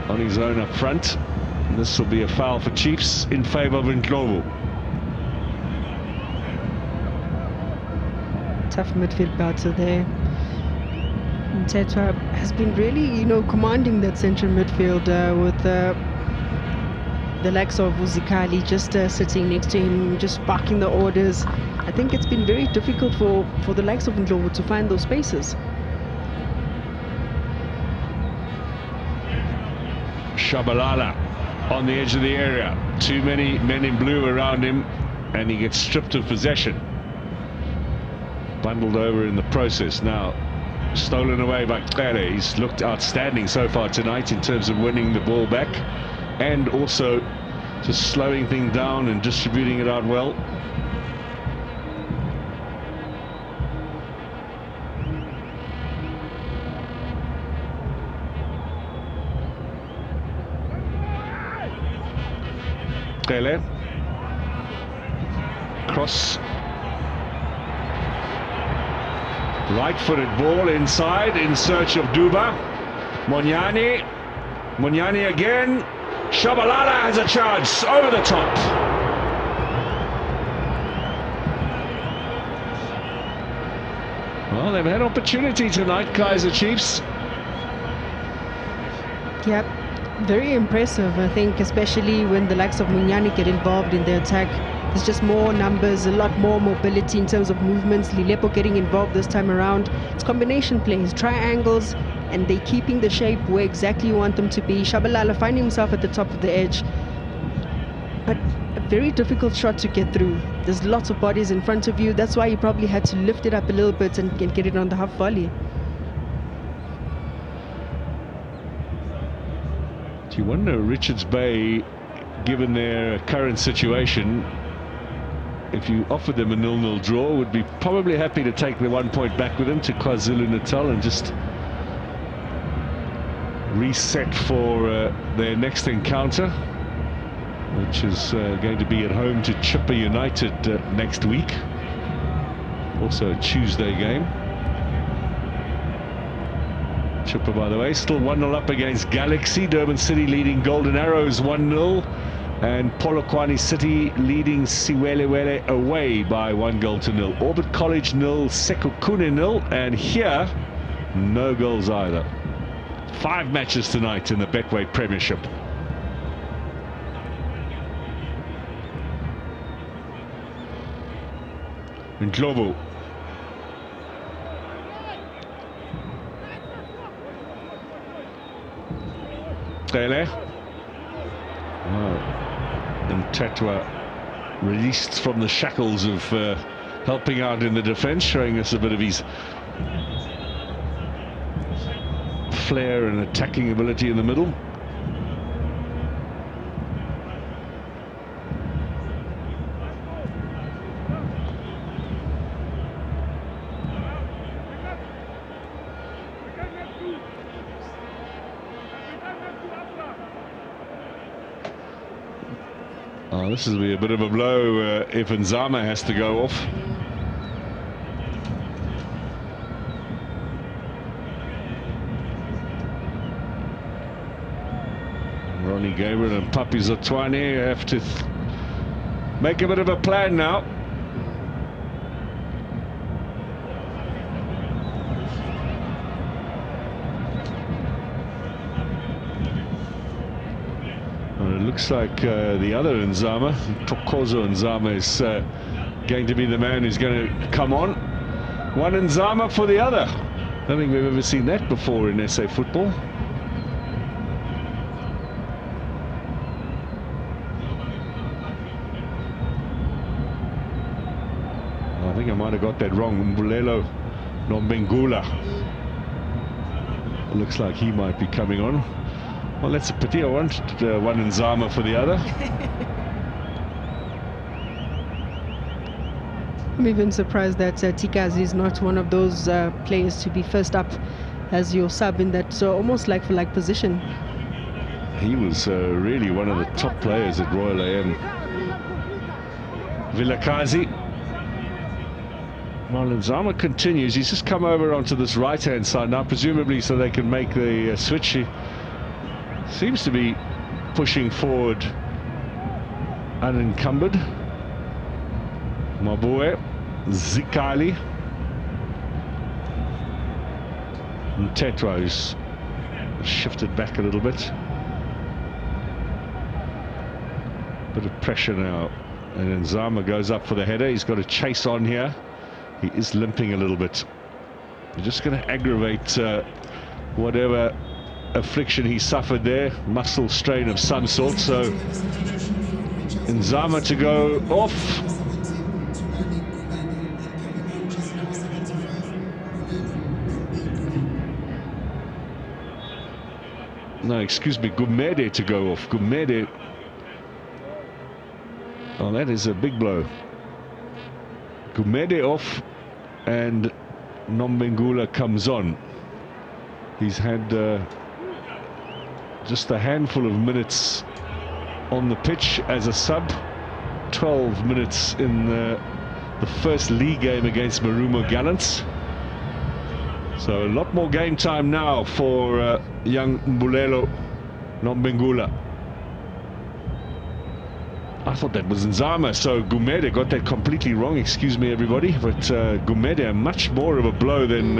On his own up front. And this will be a foul for Chiefs in favour of Ndlovu. Tough midfield battle there. Mtetwa has been really, commanding that central midfield with the likes of Uzikali just sitting next to him, just barking the orders. I think it's been very difficult for the likes of Ndlovu to find those spaces. Shabalala on the edge of the area. Too many men in blue around him, and he gets stripped of possession. Bundled over in the process. Now stolen away by Kaizer. He's looked outstanding so far tonight in terms of winning the ball back and also just slowing things down and distributing it out well. Kaizer. Cross. Right-footed ball inside in search of Duba. Monyani. Monyani again. Shabalala has a chance over the top. Well, they've had opportunity tonight, Kaizer Chiefs. Yep. Very impressive, I think, especially when the likes of Munyani get involved in the attack. There's just more numbers, a lot more mobility in terms of movements. Lilepo getting involved this time around. It's combination plays, triangles, and they keeping the shape where exactly you want them to be. Shabalala finding himself at the top of the edge, but a very difficult shot to get through. There's lots of bodies in front of you. That's why you probably had to lift it up a little bit and get it on the half volley. You wonder, Richards Bay, given their current situation, if you offered them a 0-0 draw, would be probably happy to take the 1 point back with them to KwaZulu-Natal and just reset for their next encounter, which is going to be at home to Chippa United next week. Also a Tuesday game. Chippa, by the way, still 1-0 up against Galaxy. Durban City leading Golden Arrows 1-0. And Polokwane City leading Siwelewele away by 1-0. Orbit College 0, Sekhukhune 0. And here, no goals either. 5 matches tonight in the Betway Premiership. Ndlovu. Trele. And Tetwa released from the shackles of helping out in the defence, showing us a bit of his flair and attacking ability in the middle. Oh, this will be a bit of a blow if Nzama has to go off. Ronnie Gabriel and Papi Zotwane have to make a bit of a plan now. It looks like the other Nzama, Thokozo Nzama, is going to be the man who's going to come on. One Nzama for the other. I don't think we've ever seen that before in SA football. I think I might have got that wrong. Mbulelo Nombengula. Looks like he might be coming on. Well, that's a pity. I wanted one Nzama for the other. I'm even surprised that Tikazi is not one of those players to be first up as your sub in that almost like for like position. He was really one of the top players at Royal AM. Vilakazi. Well, Nzama continues. He's just come over onto this right-hand side now, presumably so they can make the switch. He seems to be pushing forward unencumbered. Mabue, Zikali, and Tetwa, who's shifted back a little bit. Bit of pressure now, and Nzama goes up for the header. He's got a chase on here. He is limping a little bit. You're just going to aggravate whatever affliction he suffered there, muscle strain of some sort. So Nzama to go off. No, excuse me, Gumede to go off. Gumede. Oh, that is a big blow. Gumede off, and Nombengula comes on. He's had just a handful of minutes on the pitch as a sub. 12 minutes in the first league game against Marumo Gallants. So a lot more game time now for young Mbulelo Nombengula. I thought that was Nzama, so Gumede got that completely wrong, excuse me everybody, but Gumede much more of a blow than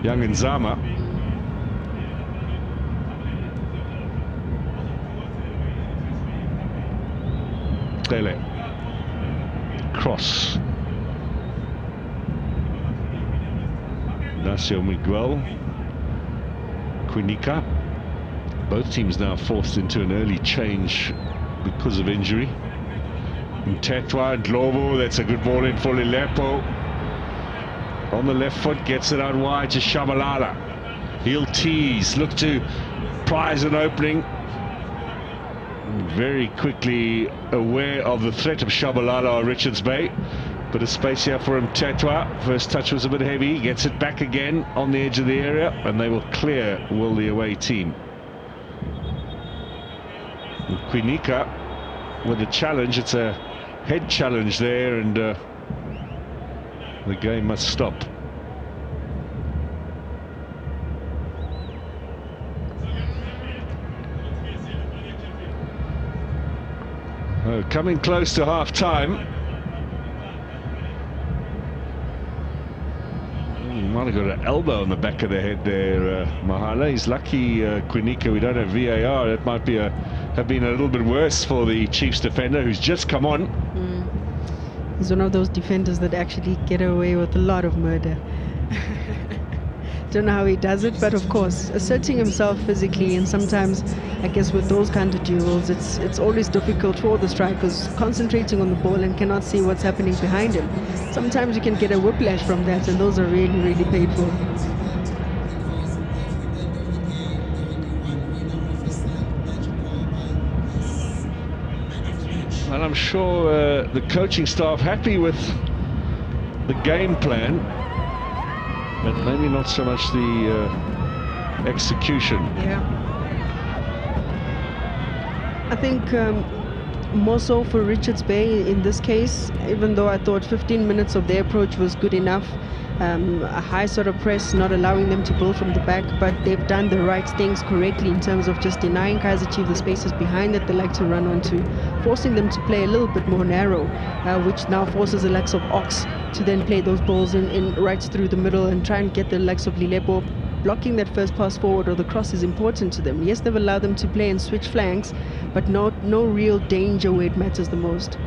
young Nzama. Tele. Cross. Nacio Miguel. Quinica. Both teams now forced into an early change because of injury. Mtetwa and Globo, that's a good ball in for Lilepo. On the left foot, gets it out wide to Shabalala. He'll tease, look to prize an opening. Very quickly aware of the threat of Shabalala or Richards Bay. Bit of space here for Mtetwa. First touch was a bit heavy, gets it back again on the edge of the area, and they will clear, will the away team. Quinica with a challenge, it's a head challenge there, and the game must stop. Oh, coming close to half time. Might have got an elbow on the back of the head there, Mahala. He's lucky, Quinica, we don't have VAR. That might be have been a little bit worse for the Chiefs defender who's just come on. He's one of those defenders that actually get away with a lot of murder. Don't know how he does it, but of course, asserting himself physically, and sometimes, I guess, with those kind of duels, it's always difficult for the strikers concentrating on the ball and cannot see what's happening behind him. Sometimes you can get a whiplash from that, and those are really, really painful. And I'm sure the coaching staff happy with the game plan, but maybe not so much the execution. Yeah. I think more so for Richards Bay in this case, even though I thought 15 minutes of their approach was good enough. A high sort of press, not allowing them to build from the back, but they've done the right things correctly in terms of just denying Kaizer Chiefs the spaces behind that they like to run onto, forcing them to play a little bit more narrow, which now forces the likes of Ox to then play those balls in right through the middle and try and get the likes of Lilepo. Blocking that first pass forward or the cross is important to them. Yes, they've allowed them to play and switch flanks, but no real danger where it matters the most.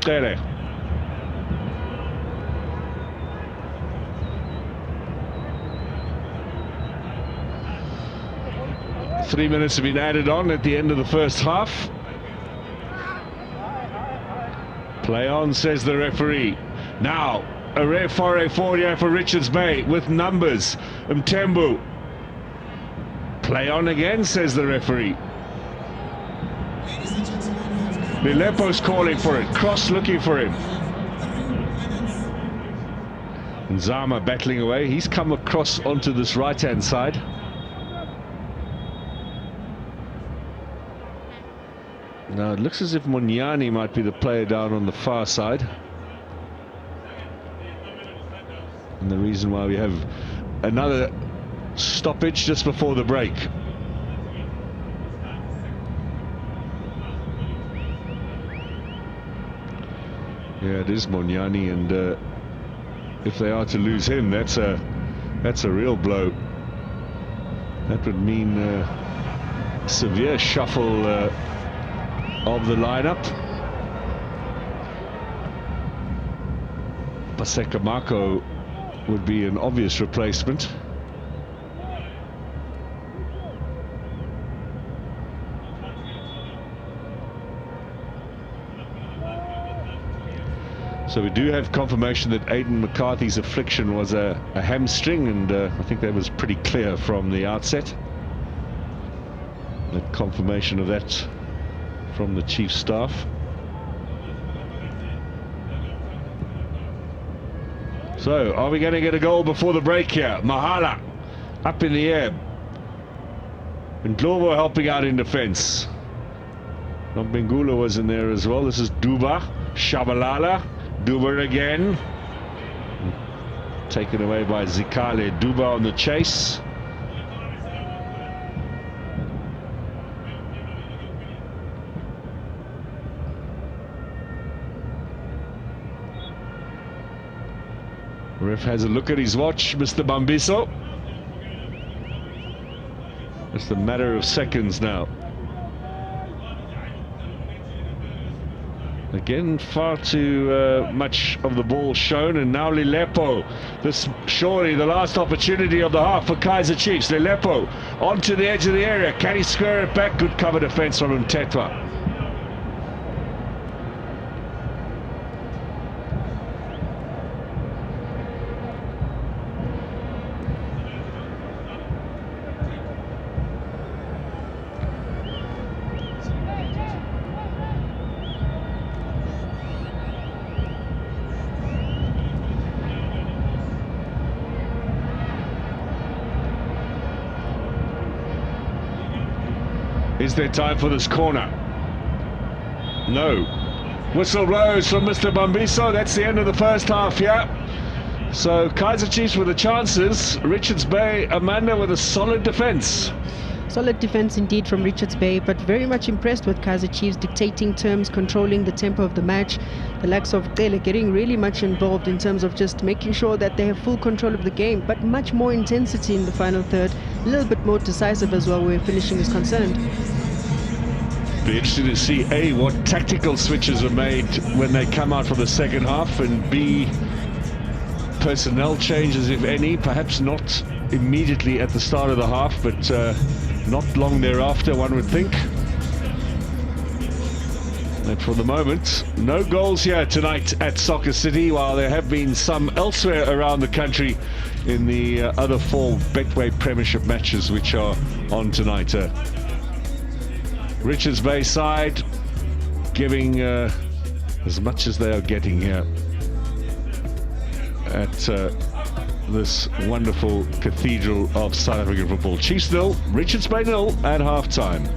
There. 3 minutes have been added on at the end of the first half. Play on, says the referee. Now, a rare foray forward here for Richards Bay with numbers. Mtembu. Play on again, says the referee. Lilepo's calling for it. Cross looking for him. Nzama battling away. He's come across onto this right-hand side. Now it looks as if Munyani might be the player down on the far side. And the reason why we have another stoppage just before the break. Yeah, it is Munyani, and if they are to lose him, that's a real blow. That would mean severe shuffle of the lineup. Paseka Marco would be an obvious replacement. So we do have confirmation that Aidan McCarthy's affliction was a hamstring, and I think that was pretty clear from the outset. That confirmation of that from the chief staff. So are we going to get a goal before the break here? Mahala up in the air, and Glovo helping out in defense. Nombengula was in there as well. This is Duba, Shabalala, Duba again, taken away by Zikale. Duba on the chase. Ref has a look at his watch, Mr. Bambiso. Just a matter of seconds now. Again, far too much of the ball shown, and now Lilepo. This surely the last opportunity of the half for Kaizer Chiefs. Lilepo onto the edge of the area. Can he square it back? Good cover defense from Mtetwa. Is there time for this corner? No. Whistle blows from Mr. Bambiso. That's the end of the first half here. So Kaizer Chiefs with the chances. Richards Bay, Amanda with a solid defence. Solid defense indeed from Richards Bay, but very much impressed with Kaizer Chiefs dictating terms, controlling the tempo of the match. The likes of Tele getting really much involved in terms of just making sure that they have full control of the game, but much more intensity in the final third, a little bit more decisive as well where finishing is concerned. Be interesting to see A, what tactical switches are made when they come out for the second half, and B, personnel changes if any, perhaps not immediately at the start of the half, but not long thereafter, one would think. And for the moment, no goals here tonight at Soccer City, while there have been some elsewhere around the country in the other 4 Betway Premiership matches which are on tonight. Richards Bay side giving as much as they are getting here at this wonderful cathedral of South African football. Chiefs 0, Richards Bay 0 at half-time.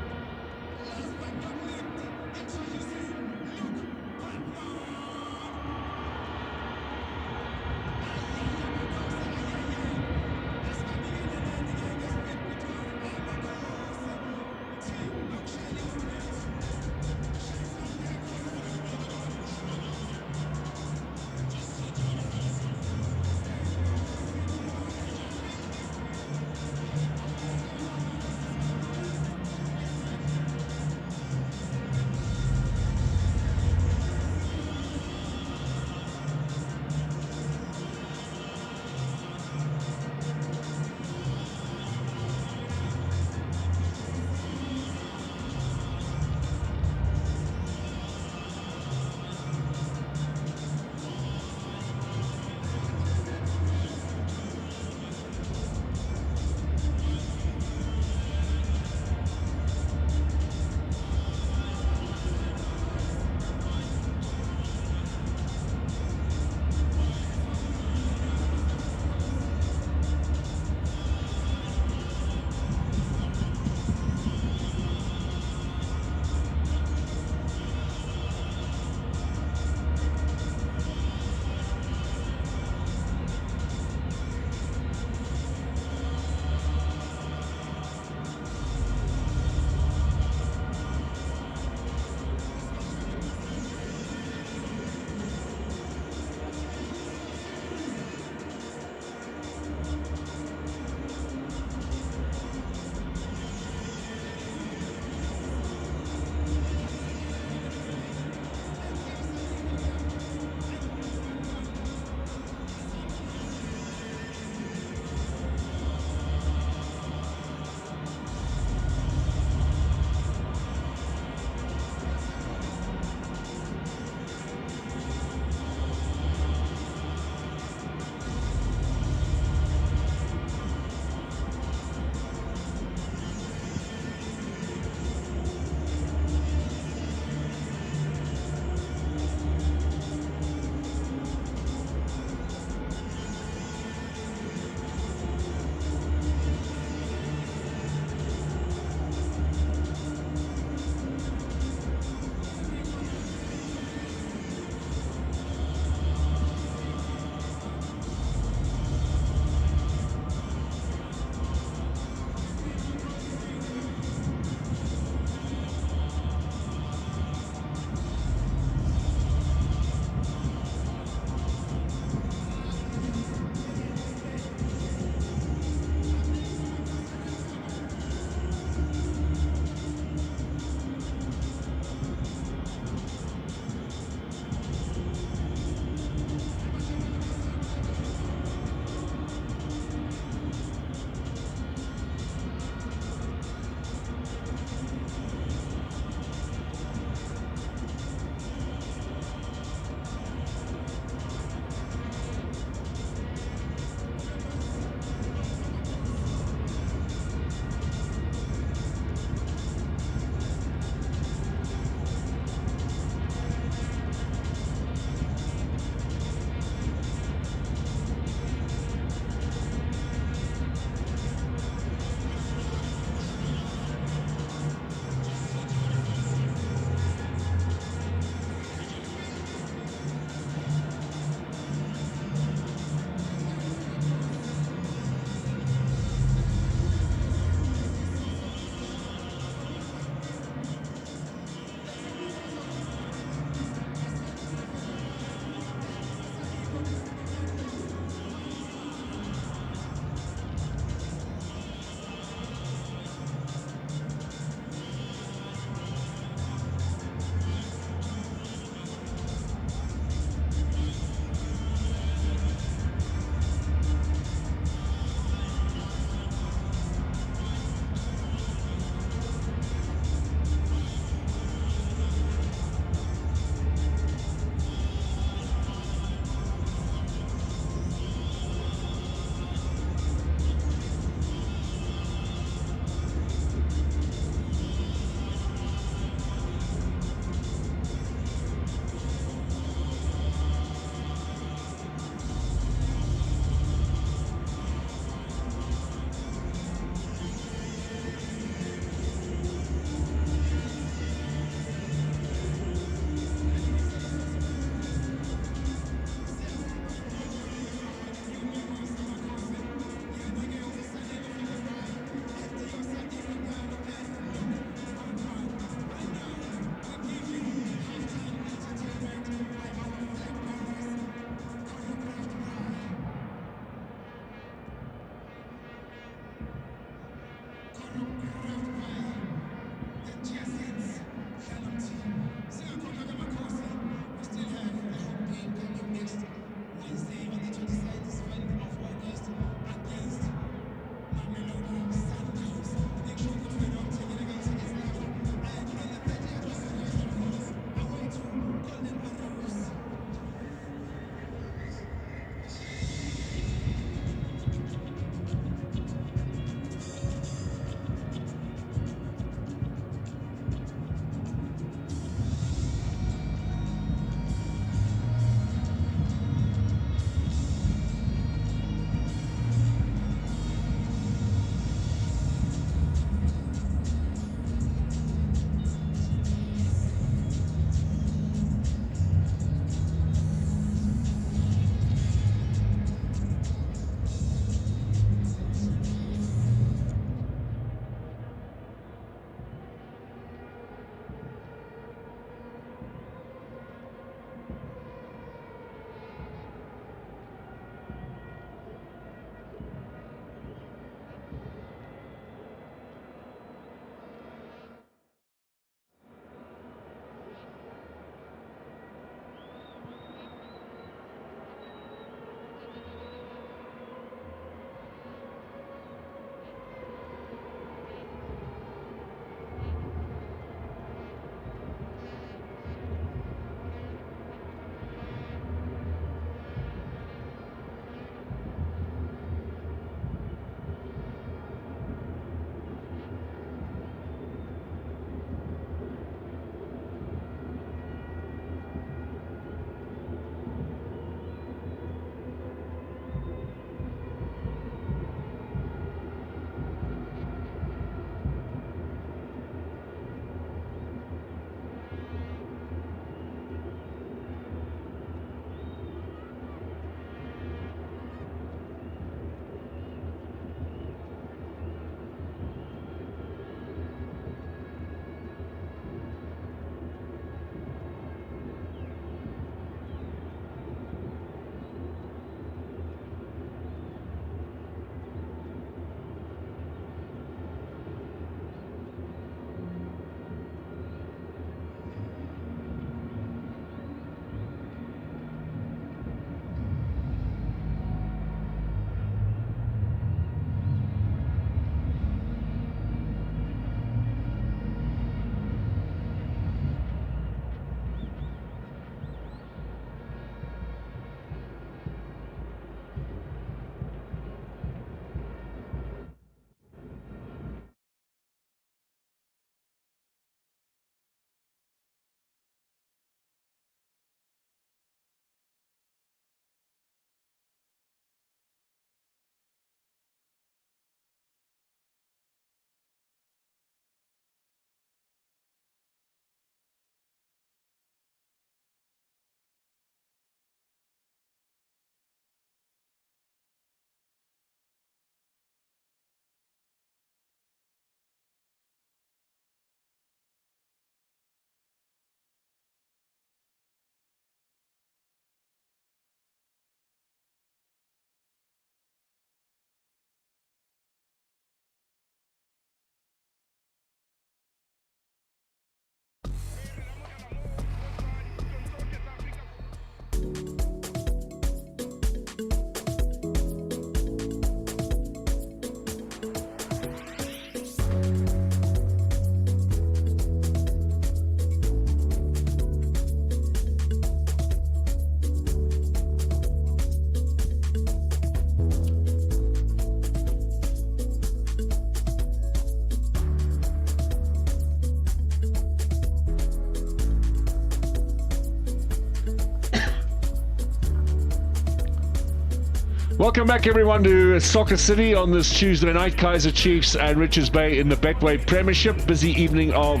Welcome back, everyone, to Soccer City on this Tuesday night. Kaizer Chiefs and Richards Bay in the Betway Premiership. Busy evening of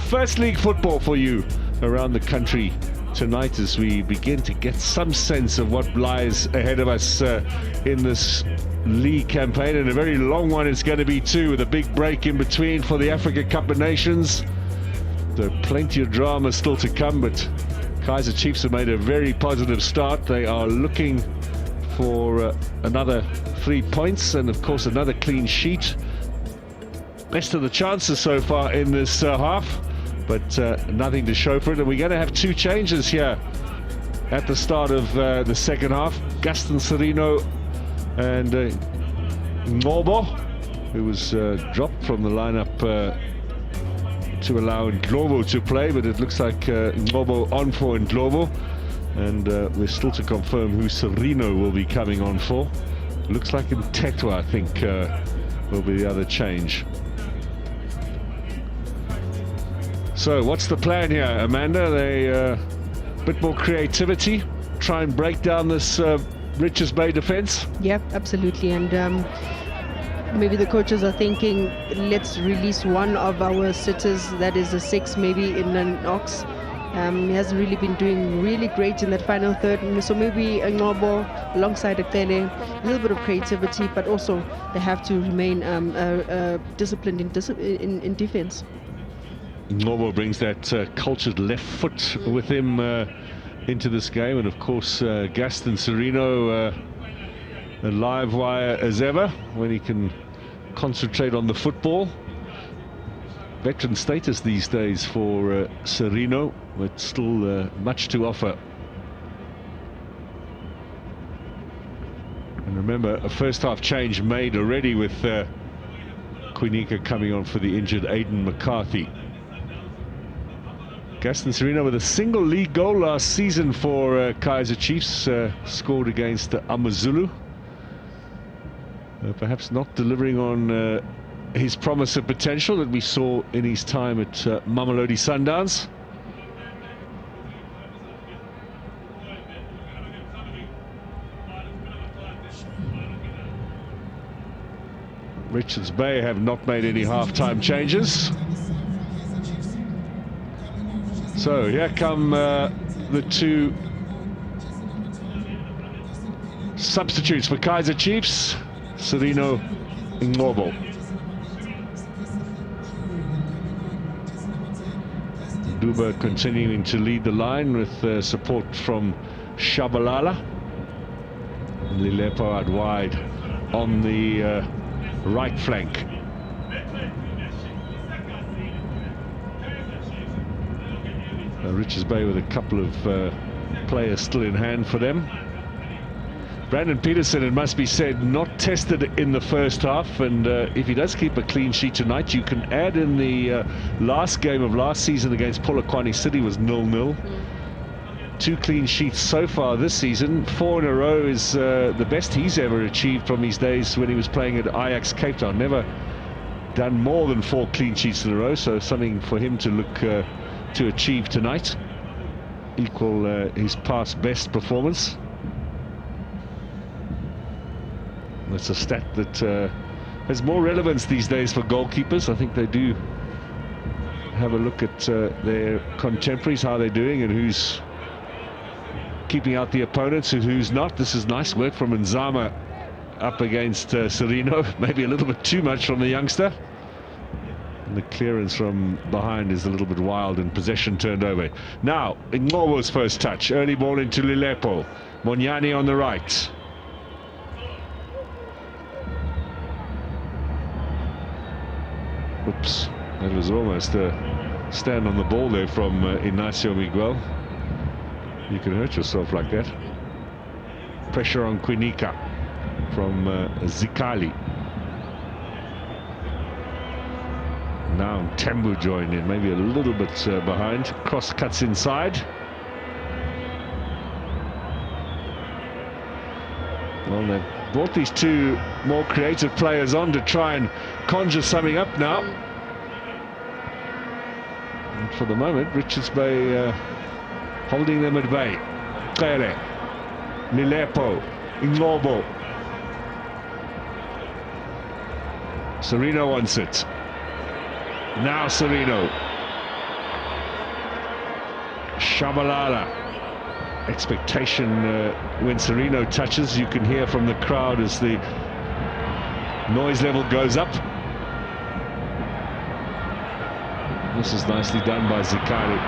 First League football for you around the country tonight as we begin to get some sense of what lies ahead of us in this league campaign, and a very long one it's going to be too, with a big break in between for the Africa Cup of Nations. There are plenty of drama still to come, but Kaizer Chiefs have made a very positive start. They are looking for another 3 points and of course another clean sheet. Best of the chances so far in this half, but nothing to show for it. And we're going to have 2 changes here at the start of the second half. Gaston Serino and Ngobo, who was dropped from the lineup to allow Ndlovu to play, but it looks like Ngobo on for Ndlovu, and we're still to confirm who Serino will be coming on for. Looks like Ntetwa, I think, will be the other change. So what's the plan here, Amanda? They a bit more creativity, try and break down this Richards Bay defence? Yep, absolutely. And maybe the coaches are thinking, let's release one of our sitters, that is a 6, maybe in an Ox. He hasn't really been doing really great in that final third, so maybe a Ngobo alongside Akele, a little bit of creativity, but also they have to remain disciplined in defense. Ngobo brings that cultured left foot with him into this game, and of course Gaston Serino a live wire as ever when he can concentrate on the football. Veteran status these days for Serino, but still much to offer. And remember, a first half change made already with Quinika coming on for the injured Aidan McCarthy. Gaston Serino with a single league goal last season for Kaizer Chiefs, scored against Amazulu. Perhaps not delivering on his promise of potential that we saw in his time at Mamelodi Sundowns. Richards Bay have not made any half-time changes. So here come the 2 substitutes for Kaizer Chiefs, Serino and Ngobo. Duba continuing to lead the line with support from Shabalala. Lilepo out wide on the right flank. Richards Bay with a couple of players still in hand for them. Brandon Peterson, it must be said, not tested in the first half, and if he does keep a clean sheet tonight, you can add in the last game of last season against Polokwane City was 0-0. 2 clean sheets so far this season. 4 in a row is the best he's ever achieved from his days when he was playing at Ajax Cape Town. Never done more than 4 clean sheets in a row, so something for him to look to achieve tonight. Equal his past best performance. That's a stat that has more relevance these days for goalkeepers. I think they do have a look at their contemporaries, how they're doing and who's keeping out the opponents and who's not. This is nice work from Nzama up against Serino. Maybe a little bit too much from the youngster. And the clearance from behind is a little bit wild and possession turned over. Now, Ngobo's first touch. Early ball into Lilepo. Monyani on the right. Oops, that was almost a stand on the ball there from Ignacio Miguel. You can hurt yourself like that. Pressure on Quinika from Zikali. Now Tembu joined in, maybe a little bit behind. Cross cuts inside. Well, they've brought these 2 more creative players on to try and conjure something up now. And for the moment, Richards Bay holding them at bay. Kere, Lilepo, Ngcobo. Sereno wants it. Now Sereno. Shabalala. Expectation when Sereno touches, you can hear from the crowd as the noise level goes up. This is nicely done by Zikali.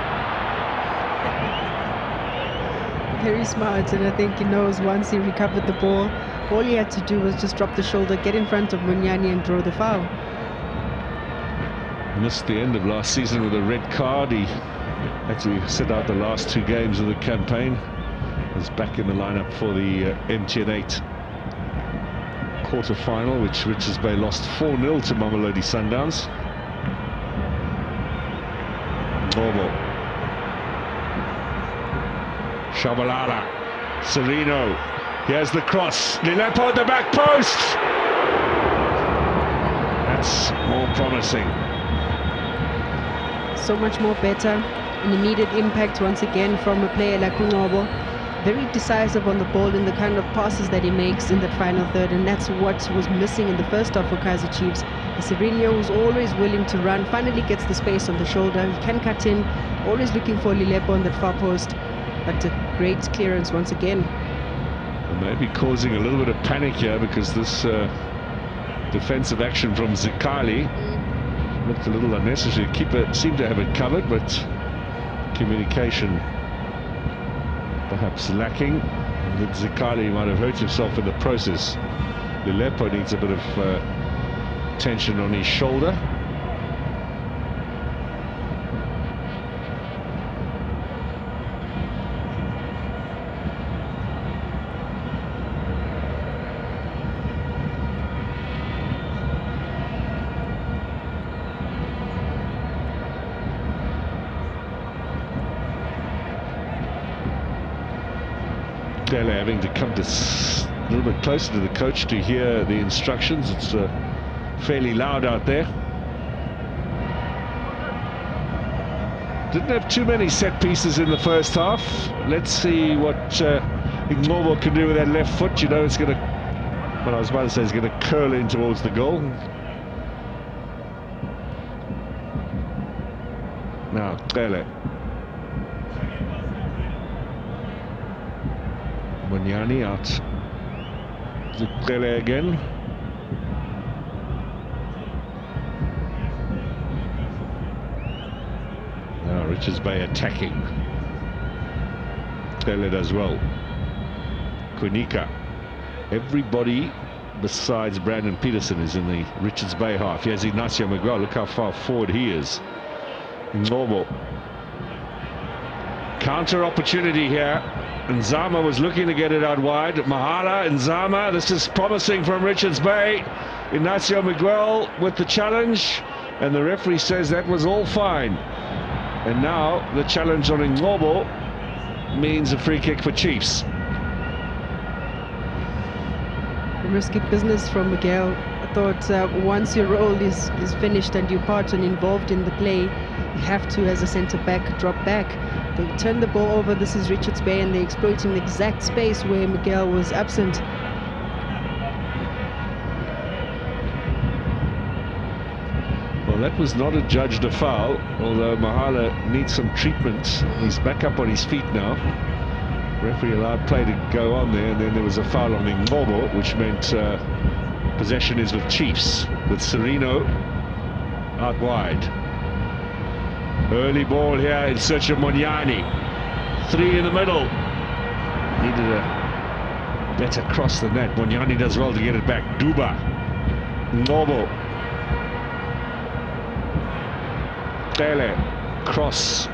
Very smart, and I think he knows once he recovered the ball, all he had to do was just drop the shoulder, get in front of Munyani and draw the foul. Missed the end of last season with a red card. He had to sit out the last 2 games of the campaign. Was back in the lineup for the MTN8 quarter-final, which Richards Bay lost 4-0 to Mamelodi Sundowns. Ngcobo. Shabalala. Sereno. Here's the cross. Lilepo at the back post. That's more promising. So much more better. An immediate impact once again from a player like Ngcobo. Very decisive on the ball in the kind of passes that he makes in that final third, and that's what was missing in the first half for Kaizer Chiefs. Sereno, who's always willing to run, finally gets the space on the shoulder. He can cut in, always looking for Lilepo on that far post, but a great clearance once again. And maybe causing a little bit of panic here, because this defensive action from Zikali looked a little unnecessary. Keeper seemed to have it covered, but communication perhaps lacking. That Zikali might have hurt himself in the process. Lilepo needs a bit of tension on his shoulder. Having to come to a little bit closer to the coach to hear the instructions. It's fairly loud out there. Didn't have too many set pieces in the first half. Let's see what Ngcobo can do with that left foot. You know, it's going to, well, I was about to say it's going to curl in towards the goal. Now, Kele. Munyani out to Kele again. Now Richards Bay attacking. Kele does well. Kunika. Everybody besides Brandon Peterson is in the Richards Bay half. Here's Ignacio Miguel. Look how far forward he is. Ngcobo. Counter opportunity here. Nzama was looking to get it out wide. Mahala, Nzama, this is promising from Richards Bay. Ignacio Miguel with the challenge, and the referee says that was all fine. And now the challenge on Ngcobo means a free kick for Chiefs. Risky business from Miguel. I thought once your role is finished and you're part and involved in the play, you have to, as a centre-back, drop back. They turn the ball over. This is Richards Bay, and they're exploiting the exact space where Miguel was absent. Well, that was not adjudged a foul, although Mahala needs some treatment. He's back up on his feet now. Referee allowed play to go on there, and then there was a foul on Ngcobo, which meant possession is with Chiefs, with Sereno out wide. Early ball here in search of Munyani. 3 in the middle. Needed a better cross than that. Munyani does well to get it back. Duba. Ngcobo. Kele. Cross.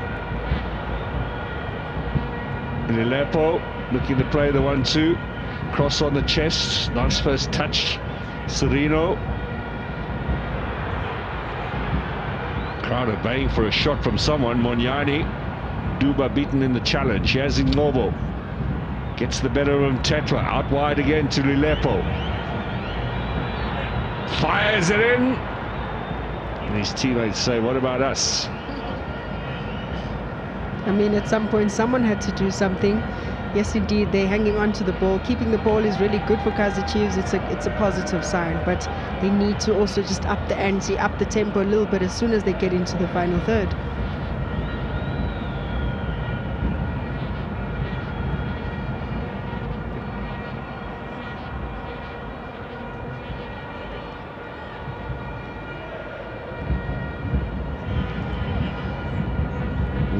Lilepo looking to play the 1-2. Cross on the chest. Nice first touch. Sereno. Crowd are baying for a shot from someone. Munyani. Duba beaten in the challenge. Here's Ngcobo. Gets the better of Tetra. Out wide again to Lilepo. Fires it in. And his teammates say, what about us? I mean, at some point someone had to do something. Yes, indeed, they're hanging on to the ball. Keeping the ball is really good for Kaizer Chiefs. It's a positive sign, but they need to also just up the ante, up the tempo a little bit as soon as they get into the final third.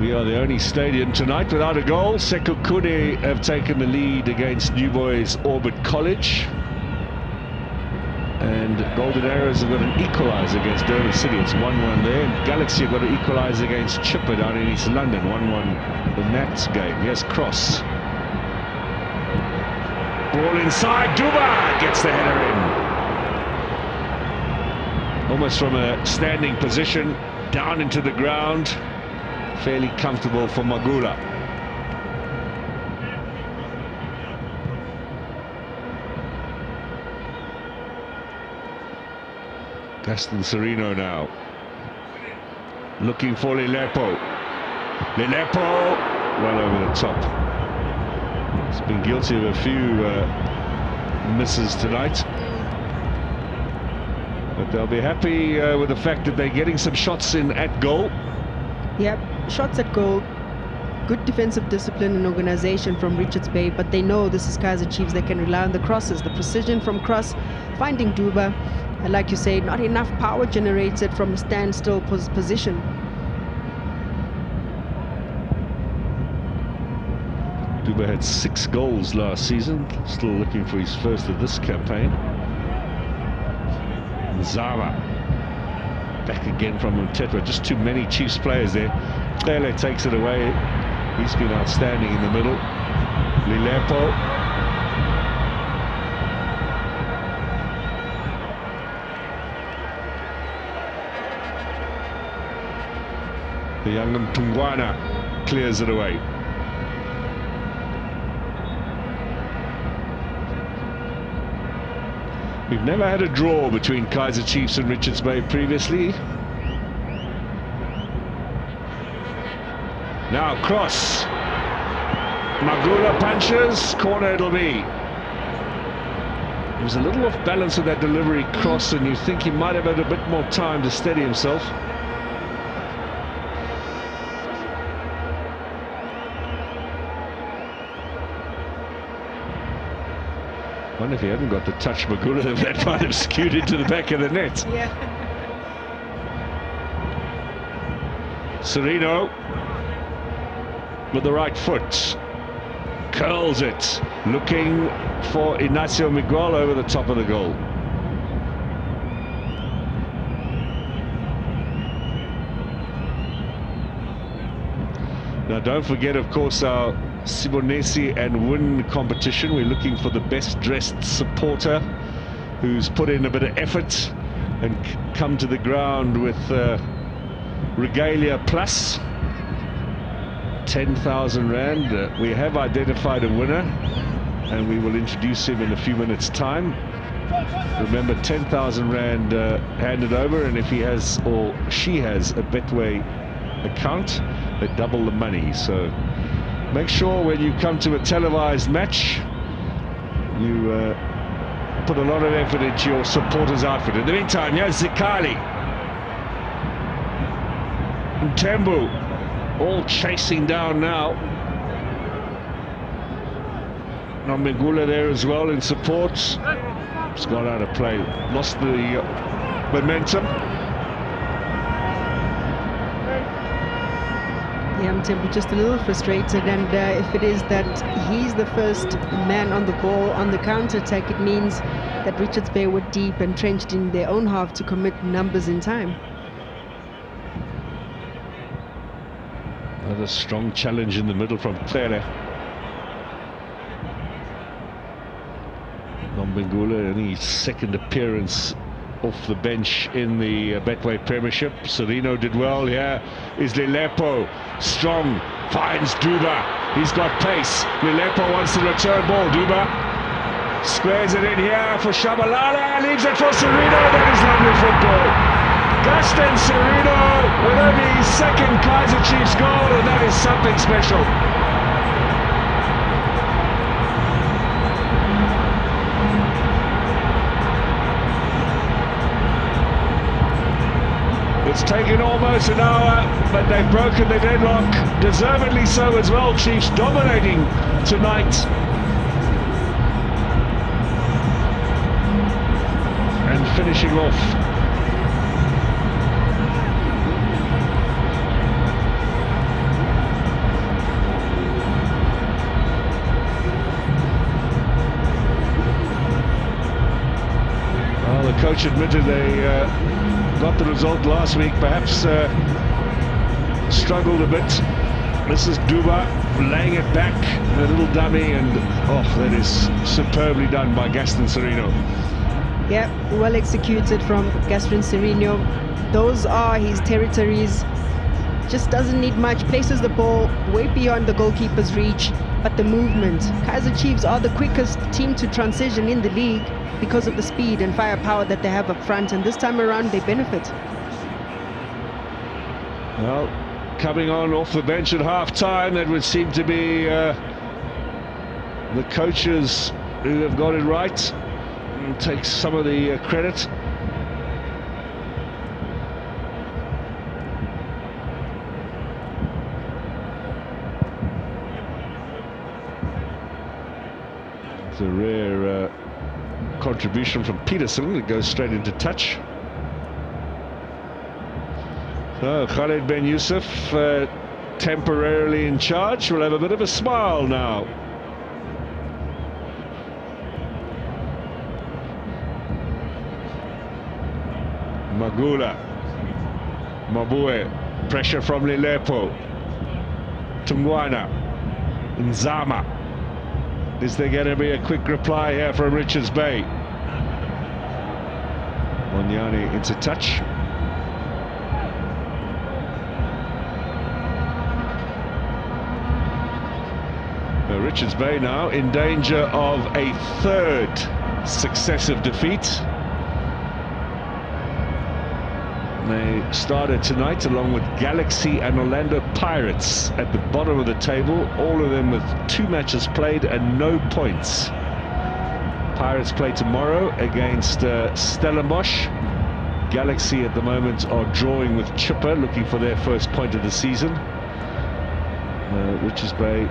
We are the only stadium tonight without a goal. Sekhukhune have taken the lead against New Boys Orbit College. And Golden Arrows have got an equaliser against Durban City. It's 1-1 there. And Galaxy have got an equaliser against Chipper down in East London. 1-1 in that game. Here's Cross. Ball inside. Duba gets the header in. Almost from a standing position down into the ground. Fairly comfortable for Magula. Gaston Serino now. Looking for Lilepo. Lilepo! Well over the top. He's been guilty of a few misses tonight. But they'll be happy with the fact that they're getting some shots in at goal. Yep, shots at goal, good defensive discipline and organisation from Richards Bay, but they know this is Kaizer Chiefs. They can rely on the crosses, the precision from cross, finding Duba, and like you say, not enough power generated from a standstill position. Duba had 6 goals last season, still looking for his first of this campaign. Zava. Back again from Mtetra, just too many Chiefs players there. Clele takes it away. He's been outstanding in the middle. Lilepo. The young Mtungwana clears it away. We've never had a draw between Kaizer Chiefs and Richards Bay previously. Now cross. Magula punches. Corner it'll be. He was a little off balance with that delivery cross, and you think he might have had a bit more time to steady himself. I wonder if he hadn't got the touch Magula, that might have skewed into the back of the net. Yeah. Serino with the right foot. Curls it. Looking for Inacio Miguel over the top of the goal. Now don't forget, of course, our Sibonesi and Win competition. We're looking for the best dressed supporter who's put in a bit of effort and come to the ground with Regalia Plus. 10,000 Rand. We have identified a winner and we will introduce him in a few minutes' time. Remember, 10,000 Rand handed over, and if he has or she has a Betway account, they double the money. So make sure when you come to a televised match, you put a lot of effort into your supporters' outfit. In the meantime, here's Zikali. Mtembu, all chasing down now. Nomegula there as well in support. It's gone out of play, lost the momentum. Yeah, Mtembu just a little frustrated, and if it is that he's the first man on the ball on the counter-attack, it means that Richards Bay were deep, entrenched in their own half to commit numbers in time. Another strong challenge in the middle from Tere. Nombengula, only second appearance off the bench in the Betway Premiership. Serino did well. Here is Lilepo, strong, finds Duba. He's got pace. Lilepo wants the return ball. Duba squares it in here for Shabalala, leaves it for Serino. That is lovely football. Gaston Serino with only his second Kaizer Chiefs goal, and that is something special. It's taken almost an hour, but they've broken the deadlock. Deservedly so as well. Chiefs dominating tonight. And finishing off. Well, the coach admitted they got the result last week, perhaps struggled a bit. This is Duba laying it back, a little dummy, and oh, that is superbly done by Gaston Sereno. Yeah, well executed from Gaston Sereno. Those are his territories. Just doesn't need much, places the ball way beyond the goalkeeper's reach, but the movement. Kaizer Chiefs are the quickest team to transition in the league because of the speed and firepower that they have up front, and this time around they benefit. Well, coming on off the bench at half-time, that would seem to be the coaches who have got it right and take some of the credit. It's a rare contribution from Peterson. It goes straight into touch. So Khaled Ben Youssef temporarily in charge will have a bit of a smile now. Magula, Mabue, pressure from Lilepo, Tungwana, Nzama. Is there going to be a quick reply here from Richards Bay? Monyani into touch. Richards Bay now in danger of a third successive defeat. They started tonight along with Galaxy and Orlando Pirates at the bottom of the table, all of them with 2 matches played and no points. Pirates play tomorrow against Stellenbosch. Galaxy at the moment are drawing with Chipper, looking for their first point of the season. Richards Bay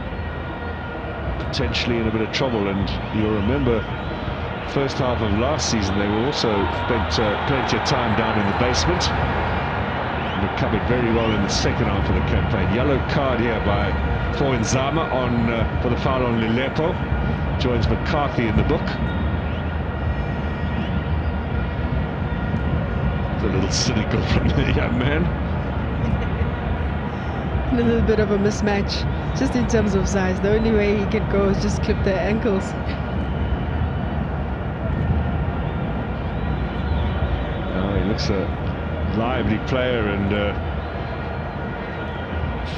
potentially in a bit of trouble, and you'll remember first half of last season they were also spent plenty of time down in the basement and recovered very well in the second half of the campaign. Yellow card here for Nzama on for the foul on Lilepo. Joins McCarthy in the book. It's a little cynical from the young man. A little bit of a mismatch, just in terms of size. The only way he could go is just clip their ankles. Oh, he looks a lively player and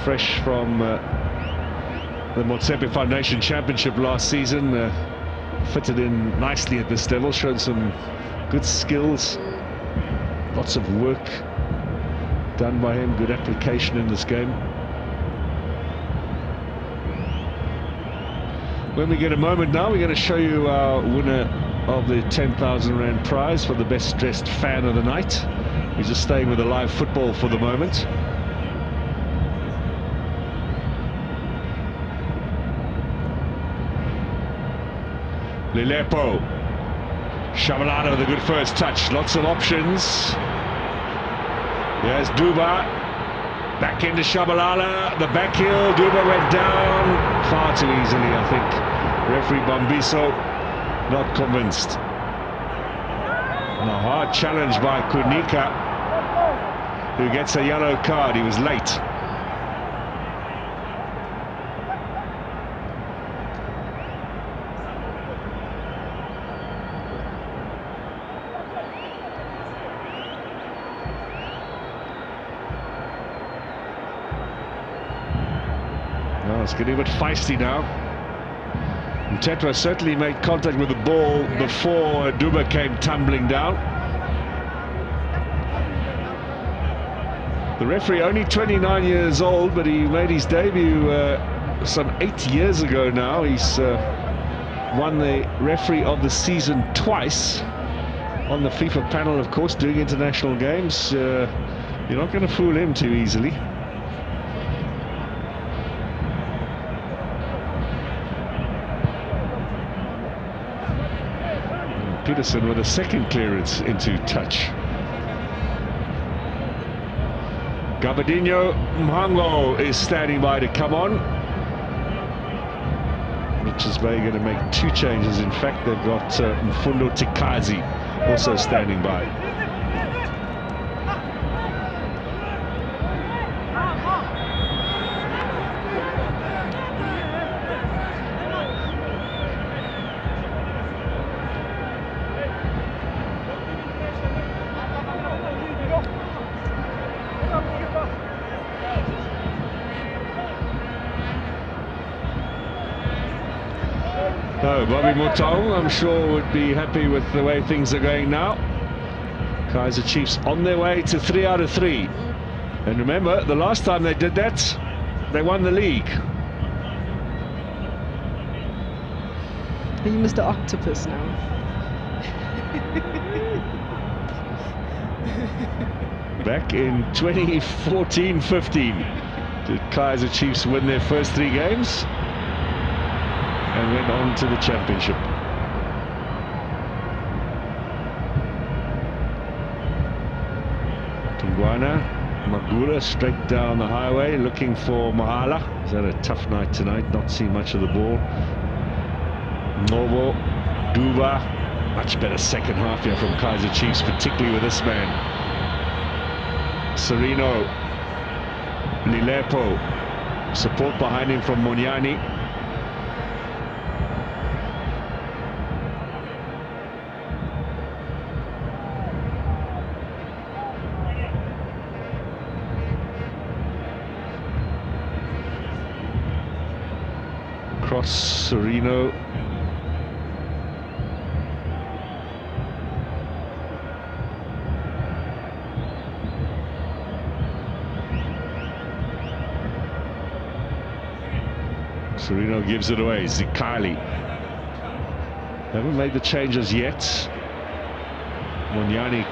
fresh from the Motsepe Foundation Championship last season. Fitted in nicely at this level, showed some good skills, lots of work done by him, good application in this game. When we get a moment now, we're going to show you our winner of the 10,000 Rand prize for the best dressed fan of the night. We're just staying with the live football for the moment. Lilepo, Shabalala with a good first touch, lots of options. There's Duba, back into Shabalala, the back heel, Duba went down far too easily, I think. Referee Bambiso not convinced. And a hard challenge by Kunika, who gets a yellow card. He was late. Oh, it's getting a bit feisty now. And Tetra certainly made contact with the ball before Duba came tumbling down. The referee only 29 years old, but he made his debut some 8 years ago now. He's won the referee of the season twice on the FIFA panel, of course, doing international games. You're not going to fool him too easily. Peterson with a second clearance into touch. Gabadinho Mhango is standing by to come on. Richards Bay going to make 2 changes. In fact, they've got Mfundo Tikazi also standing by. No, Bobby Mutong, I'm sure, would be happy with the way things are going now. Kaizer Chiefs on their way to 3 out of 3. And remember, the last time they did that, they won the league. Are you Mr. Octopus now? Back in 2014-15, did Kaizer Chiefs win their first 3 games? And went on to the championship. Tungwana Magura straight down the highway looking for Mahala. He's had a tough night tonight, not seen much of the ball. Novo Duva, much better second half here from Kaizer Chiefs, particularly with this man. Sereno Lilepo, support behind him from Moniani. Cross Sereno. Sereno gives it away. Zikali. Haven't made the changes yet. Moniani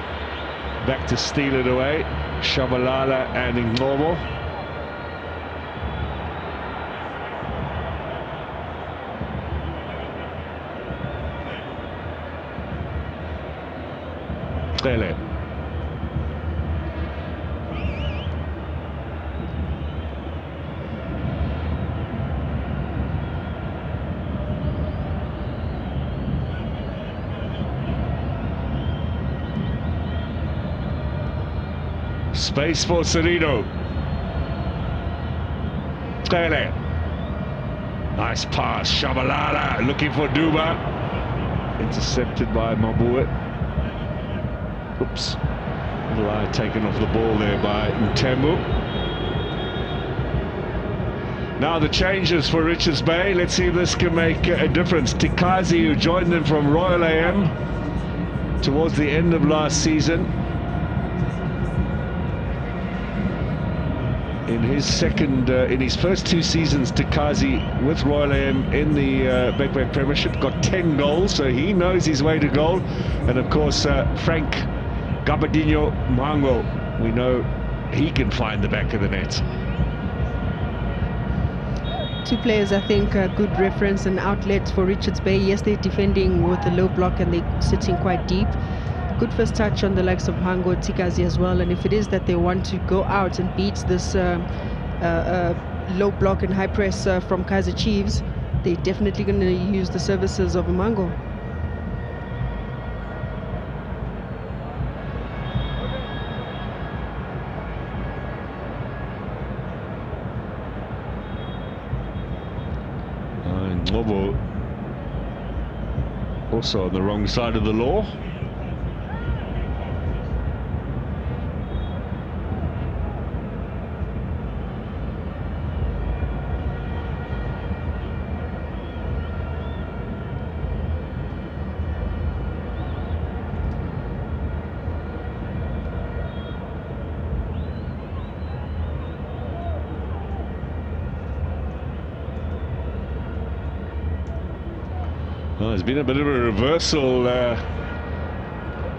back to steal it away. Shabalala and Ngcobo. Tele. Space for Sereno. Tele. Nice pass. Shabalala looking for Duba. Intercepted by Mabue. Oops. Little eye taken off the ball there by Mtembu. Now the changes for Richards Bay. Let's see if this can make a difference. Tikazi, who joined them from Royal AM towards the end of last season. In his first 2 seasons, Tikazi with Royal AM in the Betway Premiership got 10 goals, so he knows his way to goal. And of course, Frank Gabadinho Mhango, we know he can find the back of the net. 2 players, I think, a good reference and outlet for Richards Bay. Yes, they're defending with a low block and they're sitting quite deep. Good first touch on the likes of Mhango, Tikazi as well. And if it is that they want to go out and beat this low block and high press from Kaizer Chiefs, they're definitely going to use the services of Mhango. Ngcobo also on the wrong side of the law. Well, there's been a bit of a reversal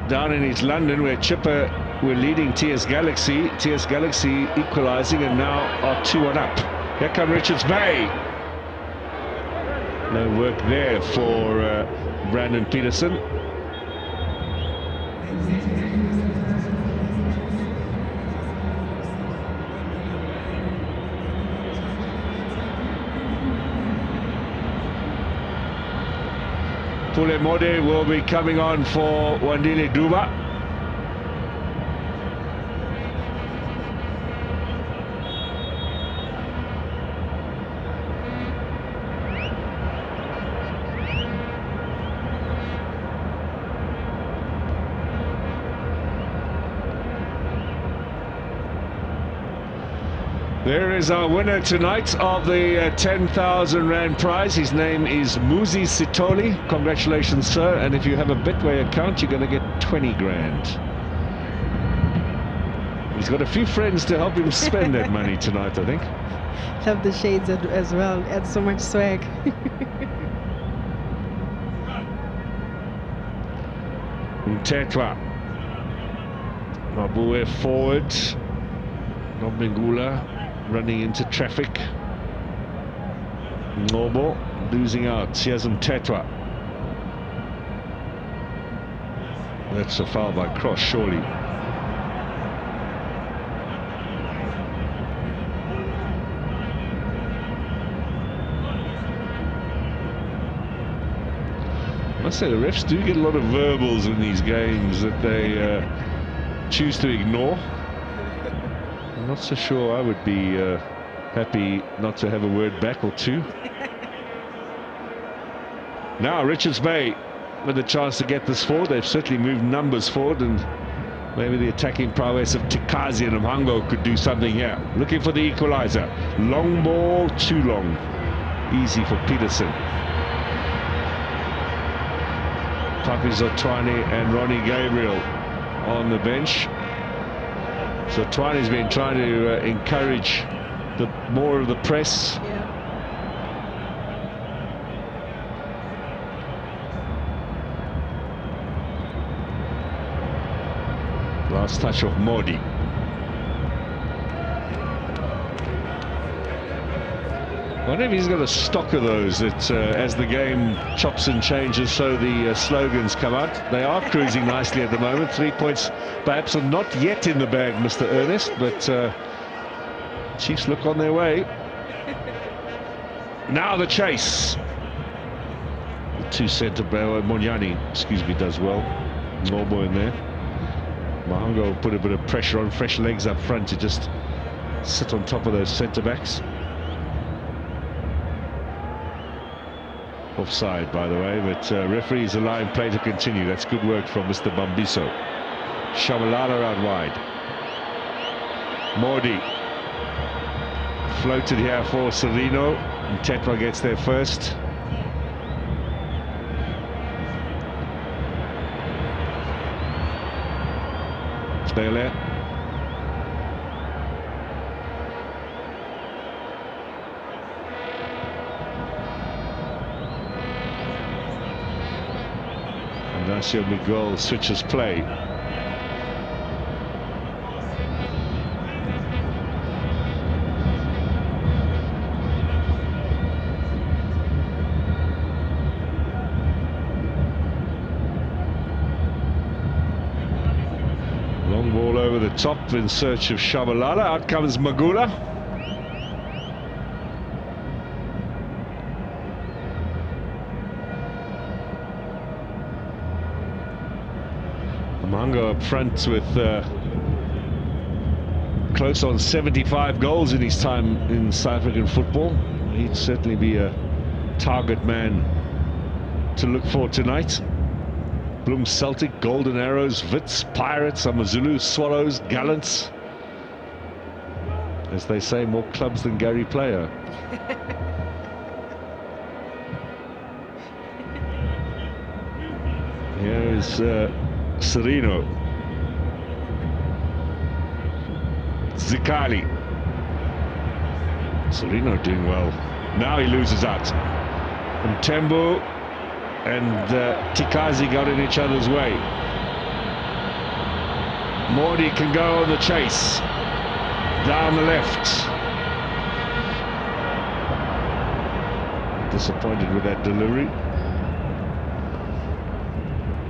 down in East London, where Chipper were leading TS Galaxy. TS Galaxy equalising and now are 2-1 up. Here come Richards Bay. No work there for Brandon Peterson. Pule Mode will be coming on for Wandile Duba. There is our winner tonight of the 10,000 Rand prize. His name is Muzi Sitoli. Congratulations, sir. And if you have a Betway account, you're going to get 20 grand. He's got a few friends to help him spend that money tonight, I think. Love the shades as well. Adds so much swag. Mtetwa. Mabue forward. Nobengula running into traffic. Ngobo losing out. Here's Mtetwa. That's a foul by Cross, surely. I must say the refs do get a lot of verbals in these games that they choose to ignore. I'm not so sure I would be happy not to have a word back or two. Now Richards Bay with a chance to get this forward. They've certainly moved numbers forward, and maybe the attacking prowess of Tikazi and Mhango could do something here. Looking for the equaliser. Long ball, too long. Easy for Peterson. Papi Zotwani and Ronnie Gabriel on the bench. So Twani's been trying to encourage more of the press. Yeah. Last touch of Modi. I wonder if he's got a stock of those that as the game chops and changes, so the slogans come out. They are cruising nicely at the moment. 3 points perhaps are not yet in the bag, Mr. Ernest, but Chiefs look on their way. Now the chase. The two centre back, Monyani, excuse me, does well. Normal in there. Mahango will put a bit of pressure on, fresh legs up front to just sit on top of those centre backs. Offside, by the way, but referee's allowing play to continue. That's good work from Mr. Bambiso. Shabalala out wide. Modi floated here for Serino, and Tetwa gets there first. Bele. Ignacio Miguel switches play. Long ball over the top in search of Shabalala. Out comes Magula. Mhango up front with close on 75 goals in his time in South African football. He'd certainly be a target man to look for tonight. Bloom Celtic, Golden Arrows, Wits, Pirates, Amazulu, Swallows, Gallants. As they say, more clubs than Gary Player. Here is Serino. Zikali. Serino doing well. Now he loses out. And Tembo and Tikazi got in each other's way. Mordi can go on the chase. Down the left. Disappointed with that delivery.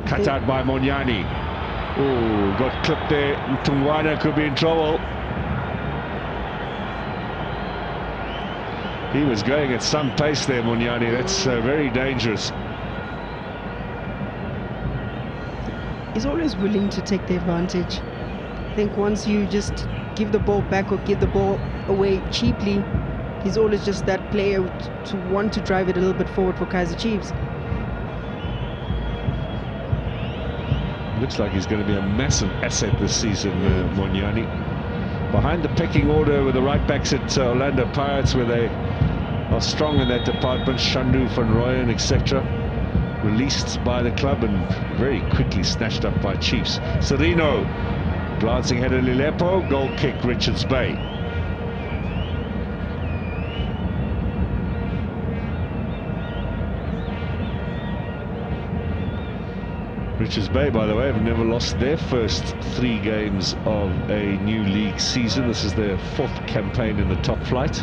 Cut out by Monyani. Oh, got clipped there. Tungwana could be in trouble. He was going at some pace there, Monyani. That's very dangerous. He's always willing to take the advantage. I think once you just give the ball back or give the ball away cheaply, he's always just that player to want to drive it a little bit forward for Kaizer Chiefs. Looks like he's going to be a massive asset this season, Monyani. Behind the pecking order with the right backs at Orlando Pirates, where they are strong in that department. Shandu, Van Rooyen, etc. Released by the club and very quickly snatched up by Chiefs. Serino, glancing header Lilepo, goal kick Richards Bay. Richards Bay, by the way, have never lost their first 3 games of a new league season. This is their 4th campaign in the top flight.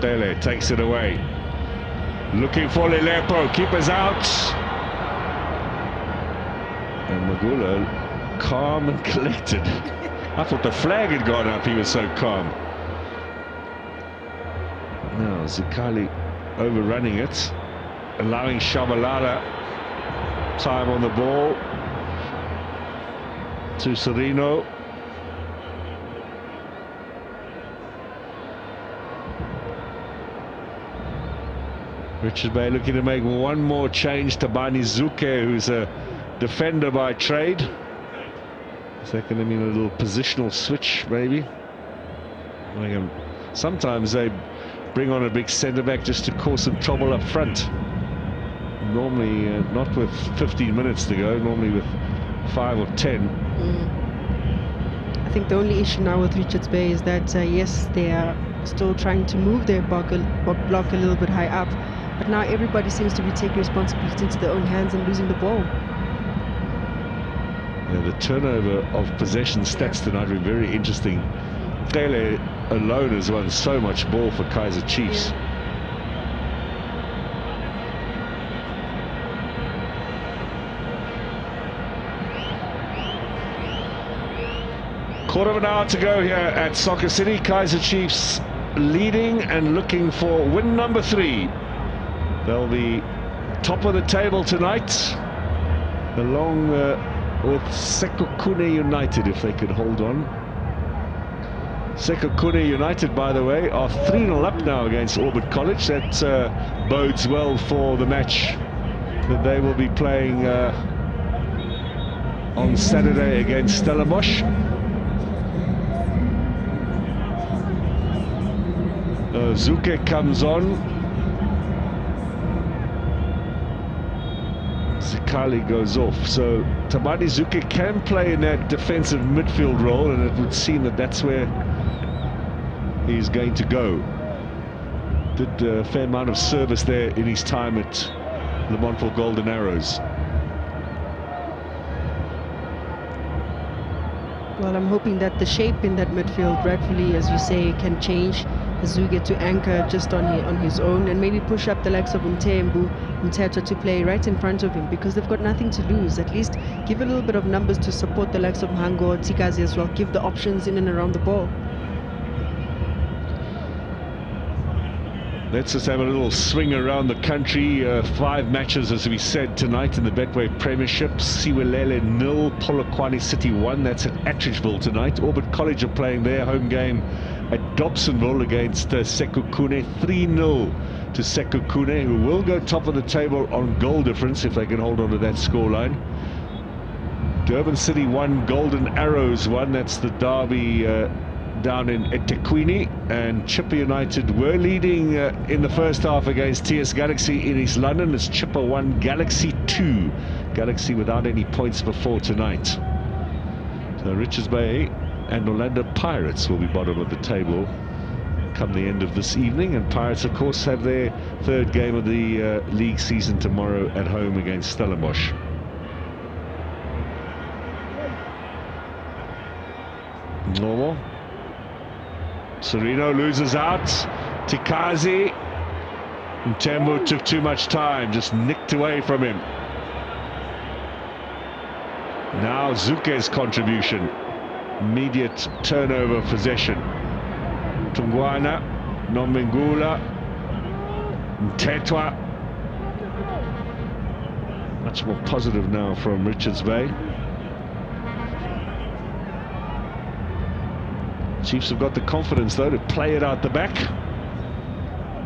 Dele takes it away. Looking for Lilepo, keeper's out. And Magula, calm and collected. I thought the flag had gone up, he was so calm. Now Zikali overrunning it, allowing Shabalala time on the ball to Serino. Richards Bay looking to make one more change. Tabani Zuke, who's a defender by trade. Is that going to mean a little positional switch, maybe? Sometimes they bring on a big centre-back just to cause some trouble up front. Normally, not with 15 minutes to go, normally with 5 or 10. I think the only issue now with Richards Bay is that, yes, they are still trying to move their block a little bit high up. But now everybody seems to be taking responsibility into their own hands and losing the ball. Yeah, the turnover of possession stats tonight were very interesting. Tele alone has won so much ball for Kaizer Chiefs. Quarter of an hour to go here at Soccer City. Kaizer Chiefs leading and looking for win number 3. They'll be top of the table tonight, along with Sekhukhune United, if they could hold on. Sekhukhune United, by the way, are 3-0 up now against Orbit College. That bodes well for the match that they will be playing on Saturday against Stellenbosch. Zuke comes on. Zikali goes off, so Tabani Zuke can play in that defensive midfield role, and it would seem that that's where he's going to go. Did a fair amount of service there in his time at Le Montfort Golden Arrows. Well, I'm hoping that the shape in that midfield, rightfully, as you say, can change. Zuge to anchor just on his own, and maybe push up the likes of Mteta to play right in front of him, because they've got nothing to lose. At least give a little bit of numbers to support the likes of Mhango, Tikazi as well. Give the options in and around the ball. Let's just have a little swing around the country. 5 matches, as we said, tonight in the Betway Premiership. Siwelele 0, Polokwane City 1. That's at Attridgeville tonight. Orbit College are playing their home game at Dobsonville against Sekhukhune. 3-0 to Sekhukhune, who will go top of the table on goal difference if they can hold on to that scoreline. Durban City 1, Golden Arrows 1. That's the derby down in eThekwini, and Chipper United were leading in the first half against TS Galaxy in East London. It's Chipper 1, Galaxy 2. Galaxy without any points before tonight. So Richards Bay and Orlando Pirates will be bottom of the table come the end of this evening, and Pirates of course have their third game of the league season tomorrow at home against Stellenbosch. Normal. Sereno loses out. Tikazi. Mtembu took too much time, just nicked away from him. Now Zuke's contribution. Immediate turnover of possession. Tungwana, Nomengula, Mtetwa. Much more positive now from Richards Bay. Chiefs have got the confidence though to play it out the back.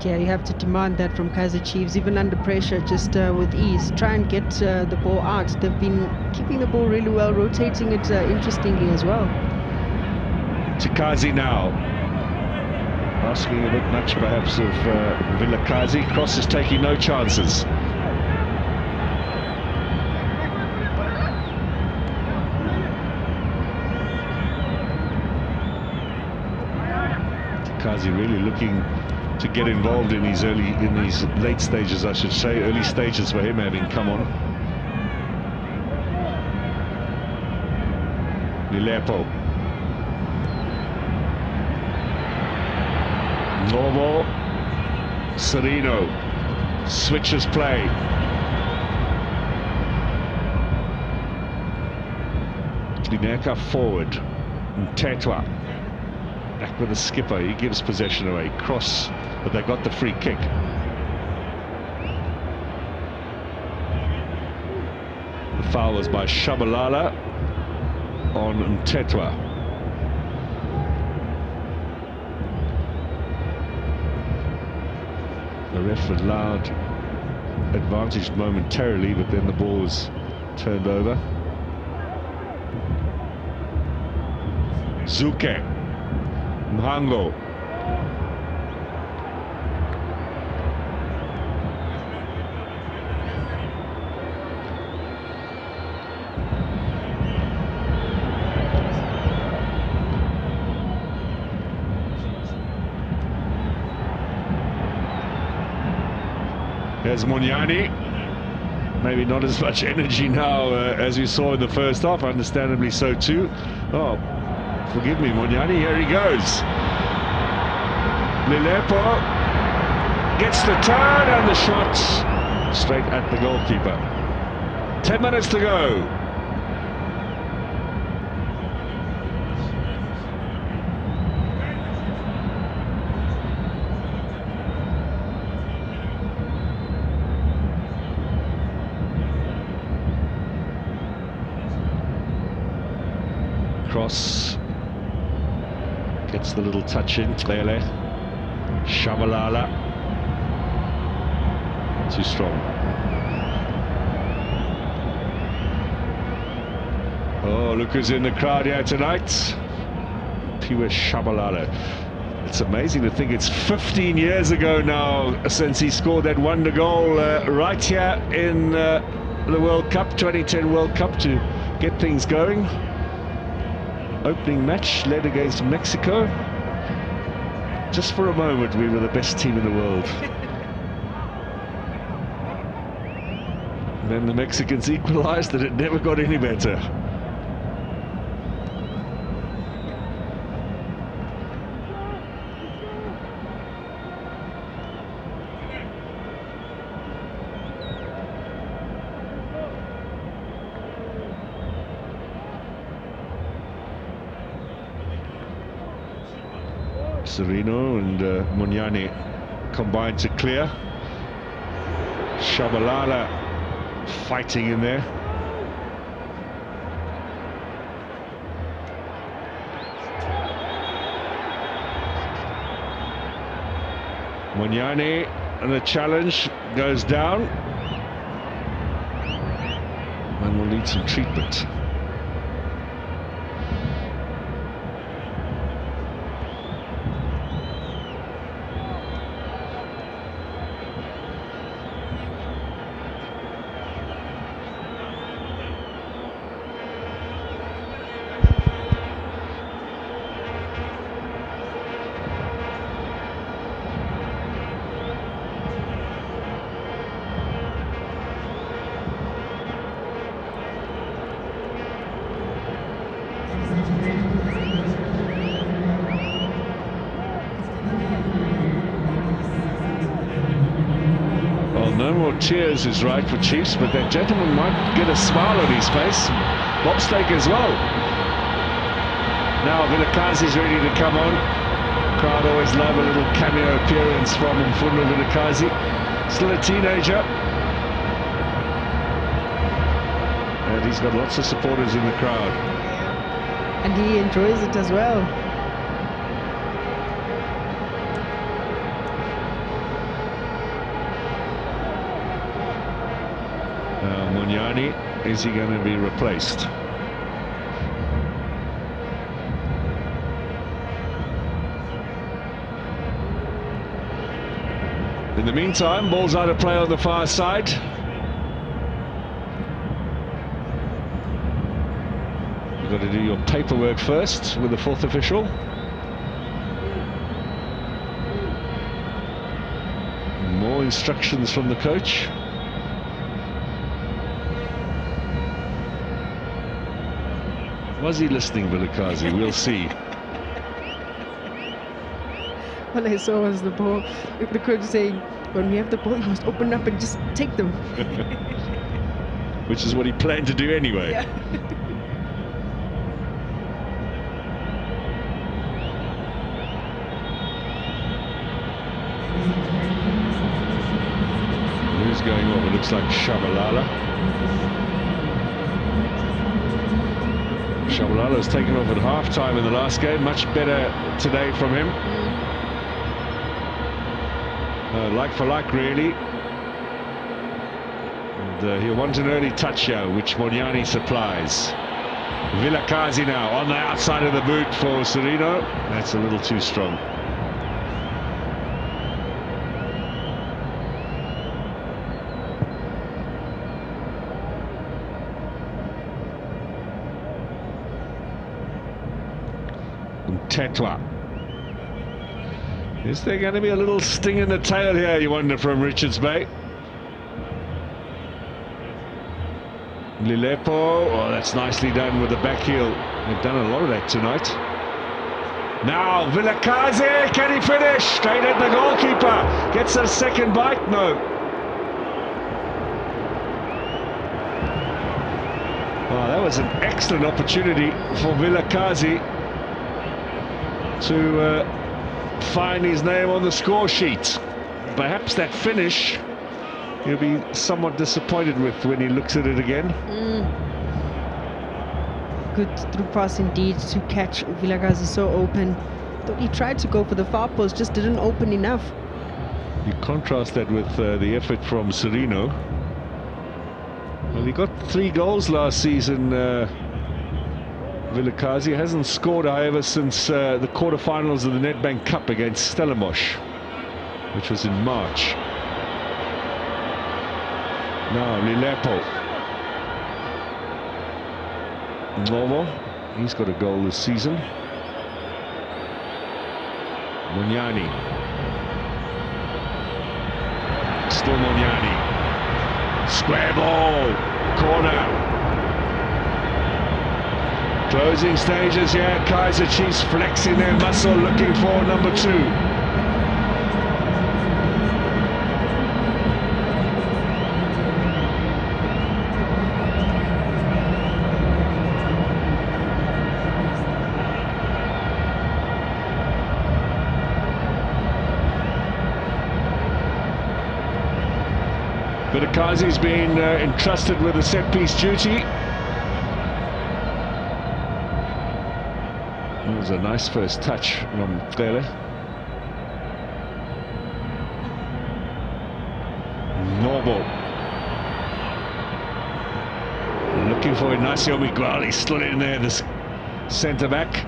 Yeah, you have to demand that from Kaizer Chiefs, even under pressure, just with ease. Try and get the ball out. They've been keeping the ball really well, rotating it interestingly as well. Tikazi now. Asking a bit much perhaps of Vilakazi. Cross is taking no chances. Tikazi really looking to get involved in these late stages, I should say, early stages for him having come on. Lilepo. Normal. Sereno switches play. Lineka forward. Mtetwa back with the skipper. He gives possession away. Cross, but they got the free kick. The foul was by Shabalala on Mtetwa. The ref allowed advantage momentarily, but then the ball was turned over. Zuke, Mhango. There's Monyani. Maybe not as much energy now as we saw in the first half, understandably so too. Oh, forgive me, Monyani, here he goes. Lilepo gets the turn and the shot straight at the goalkeeper. 10 minutes to go. Cross gets the little touch in. Clearly, Shabalala too strong. Oh, look who's in the crowd here tonight. Piwa Shabalala. It's amazing to think it's 15 years ago now since he scored that wonder goal right here in the World Cup, 2010 World Cup, to get things going. Opening match led against Mexico. Just for a moment we were the best team in the world. And then the Mexicans equalized and it never got any better. Sereno and Monyani combined to clear. Shabalala fighting in there. Monyani, and the challenge goes down and will need some treatment. No more tears is right for Chiefs, but that gentleman might get a smile on his face. Bobstake as well. Now Vilakazi's ready to come on. Crowd always love a little cameo appearance from Mfundo Vilakazi. Still a teenager. And he's got lots of supporters in the crowd. And he enjoys it as well. Munyani, is he going to be replaced? In the meantime, ball's out of play on the far side. You've got to do your paperwork first with the fourth official. More instructions from the coach. Was he listening, Vilakazi? We'll see. All I saw was the ball. The coach saying, when we have the ball, you must open up and just take them. Which is what he planned to do anyway. Yeah. Who's going off? It looks like Shabalala. Shabalala was taken off at half-time in the last game. Much better today from him. Like for like, really. And he'll want an early touch here, which Munyani supplies. Vilakazi now on the outside of the boot for Serino. That's a little too strong. Tetwa. Is there going to be a little sting in the tail here, you wonder, from Richards Bay? Lilepo, oh, that's nicely done with the back heel. They've done a lot of that tonight. Now Vilakazi, can he finish? Straight at the goalkeeper. Gets a second bite, no. Oh, that was an excellent opportunity for Vilakazi to find his name on the score sheet. Perhaps that finish he'll be somewhat disappointed with when he looks at it again. Good through pass indeed to catch Vilakazi so open. Thought he tried to go for the far post, just didn't open enough. You contrast that with the effort from Serino. Well, he got 3 goals last season. Vilakazi hasn't scored, however, since the quarterfinals of the Nedbank Cup against Stellenbosch, which was in March. Now Lilepo. Novo, he's got a goal this season. Munyani. Still Munyani. Square ball. Corner. Closing stages here. Kaizer Chiefs flexing their muscle, looking for number 2. Vilakazi's been entrusted with a set-piece duty. It was a nice first touch from Mqele. Noble. Looking for Ignacio Miguel. He's still in there, this centre-back.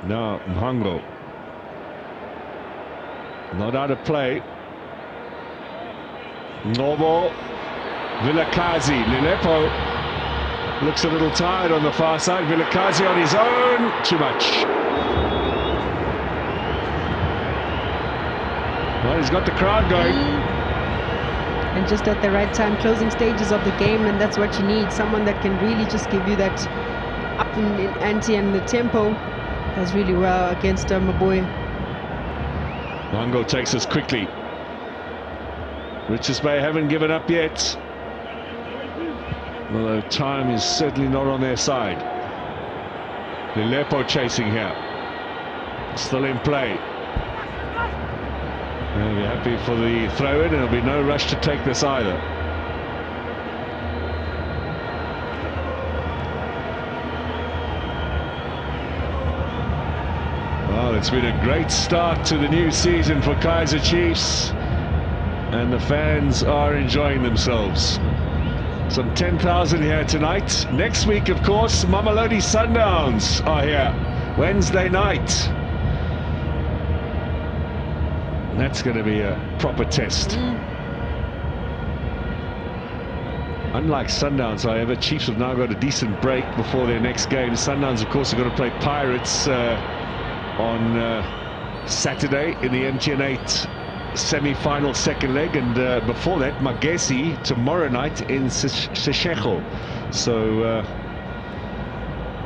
Now Mhango. Not out of play. Noble. Vilakazi. Lilepo looks a little tired on the far side. Vilakazi on his own. Too much. Well, he's got the crowd going. And just at the right time, closing stages of the game, and that's what you need. Someone that can really just give you that up in ante and the tempo. Does really well against Maboy. Mongo takes us quickly. Richards Bay haven't given up yet, although time is certainly not on their side. Lilepo chasing here, still in play. They'll be happy for the throw-in, and there'll be no rush to take this either. Well, it's been a great start to the new season for Kaizer Chiefs, and the fans are enjoying themselves. Some 10,000 here tonight. Next week, of course, Mamelodi Sundowns are here, Wednesday night. That's going to be a proper test. Unlike Sundowns, however, Chiefs have now got a decent break before their next game. Sundowns, of course, are going to play Pirates on Saturday in the MTN 8 semi-final second leg, and before that, Magesi tomorrow night in Seshego. So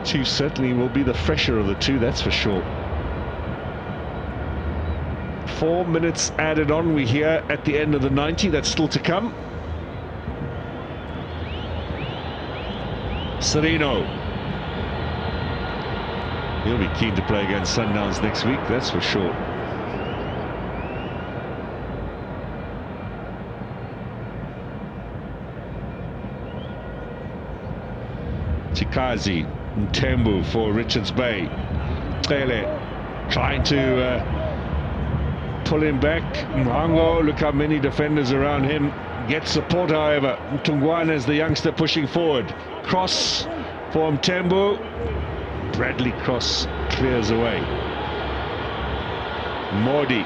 Chiefs certainly will be the fresher of the two, that's for sure. 4 minutes added on, we hear, at the end of the 90. That's still to come. Serino. He'll be keen to play against Sundowns next week, that's for sure. Chikazi, Ntembu for Richards Bay. Tele trying to pull him back. Mhango, look how many defenders around him. Gets support, however. Mtungwana is the youngster pushing forward. Cross for Ntembu. Bradley Cross clears away. Mordi.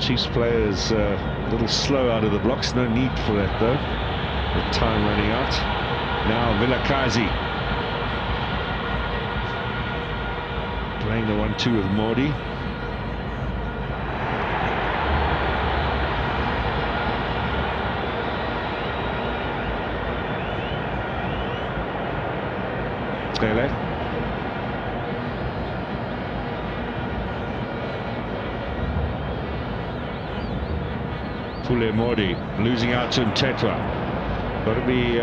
Chiefs players a little slow out of the blocks. No need for that though, with time running out. Now Vilakazi playing the 1-2 with Mordi. Tele. Pule Mordi losing out to Mtetwa. Got to be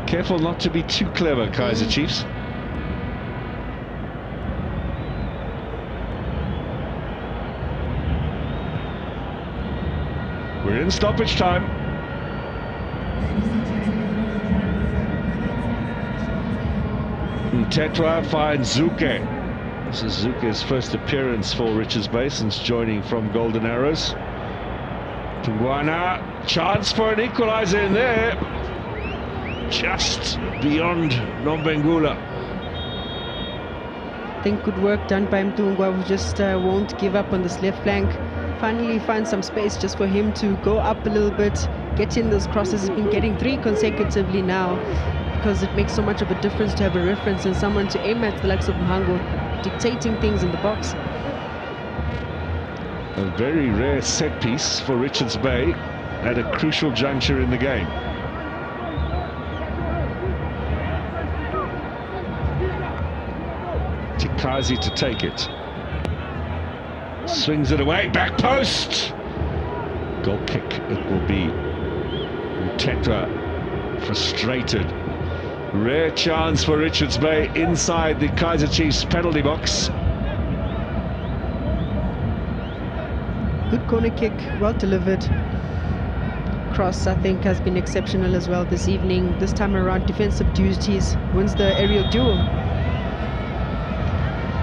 careful not to be too clever, Kaizer Chiefs. We're in stoppage time. Mtetwa finds Zuke. This is Zuke's first appearance for Richards Bay since joining from Golden Arrows. Tungwana, chance for an equaliser in there. Just beyond Nombengula. I think good work done by Mtungwa, who just won't give up on this left flank. Finally find some space just for him to go up a little bit, get in those crosses. He's been getting 3 consecutively now, because it makes so much of a difference to have a reference and someone to aim at, the likes of Mhango, dictating things in the box. A very rare set piece for Richards Bay at a crucial juncture in the game. Chikazi to take it. Swings it away, back post! Goal kick it will be. Mtetwa frustrated. Rare chance for Richards Bay inside the Kaizer Chiefs penalty box. Good corner kick, well delivered. Cross, I think, has been exceptional as well this evening. This time around, defensive duties, wins the aerial duel.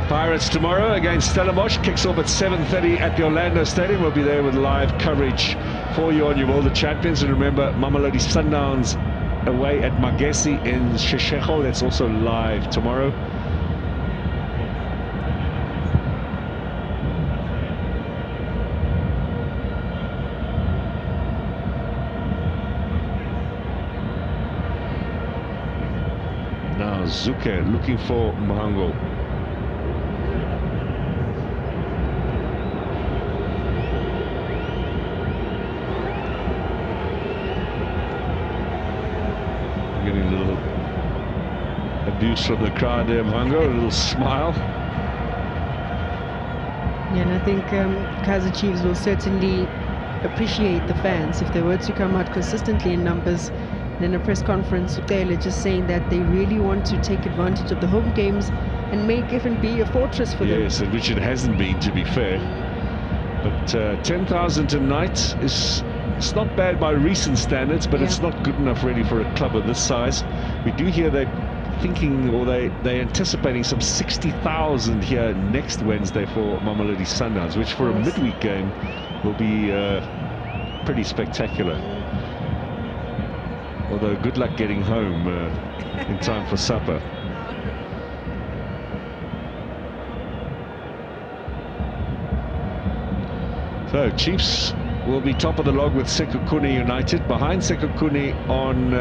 Pirates tomorrow against Stellenbosch. Kicks off at 7:30 at the Orlando Stadium. We'll be there with live coverage for you on your World of Champions. And remember, Mamelodi Sundowns away at Magesi in Seshego. That's also live tomorrow. Now Zuke looking for Mhango. Getting a little abuse from the crowd there, Mhango, a little smile. Yeah, and I think Kaizer Chiefs will certainly appreciate the fans if they were to come out consistently in numbers. And in a press conference, Taylor just saying that they really want to take advantage of the home games and make FNB a fortress for them. Yes, and which it hasn't been, to be fair. But 10,000 tonight is, it's not bad by recent standards, but it's not good enough really for a club of this size. We do hear they're thinking, or they're anticipating some 60,000 here next Wednesday for Mamelodi Sundowns, which for a midweek game will be pretty spectacular. Although good luck getting home in time for supper. So Chiefs will be top of the log with Sekhukhune United, behind Sekhukhune on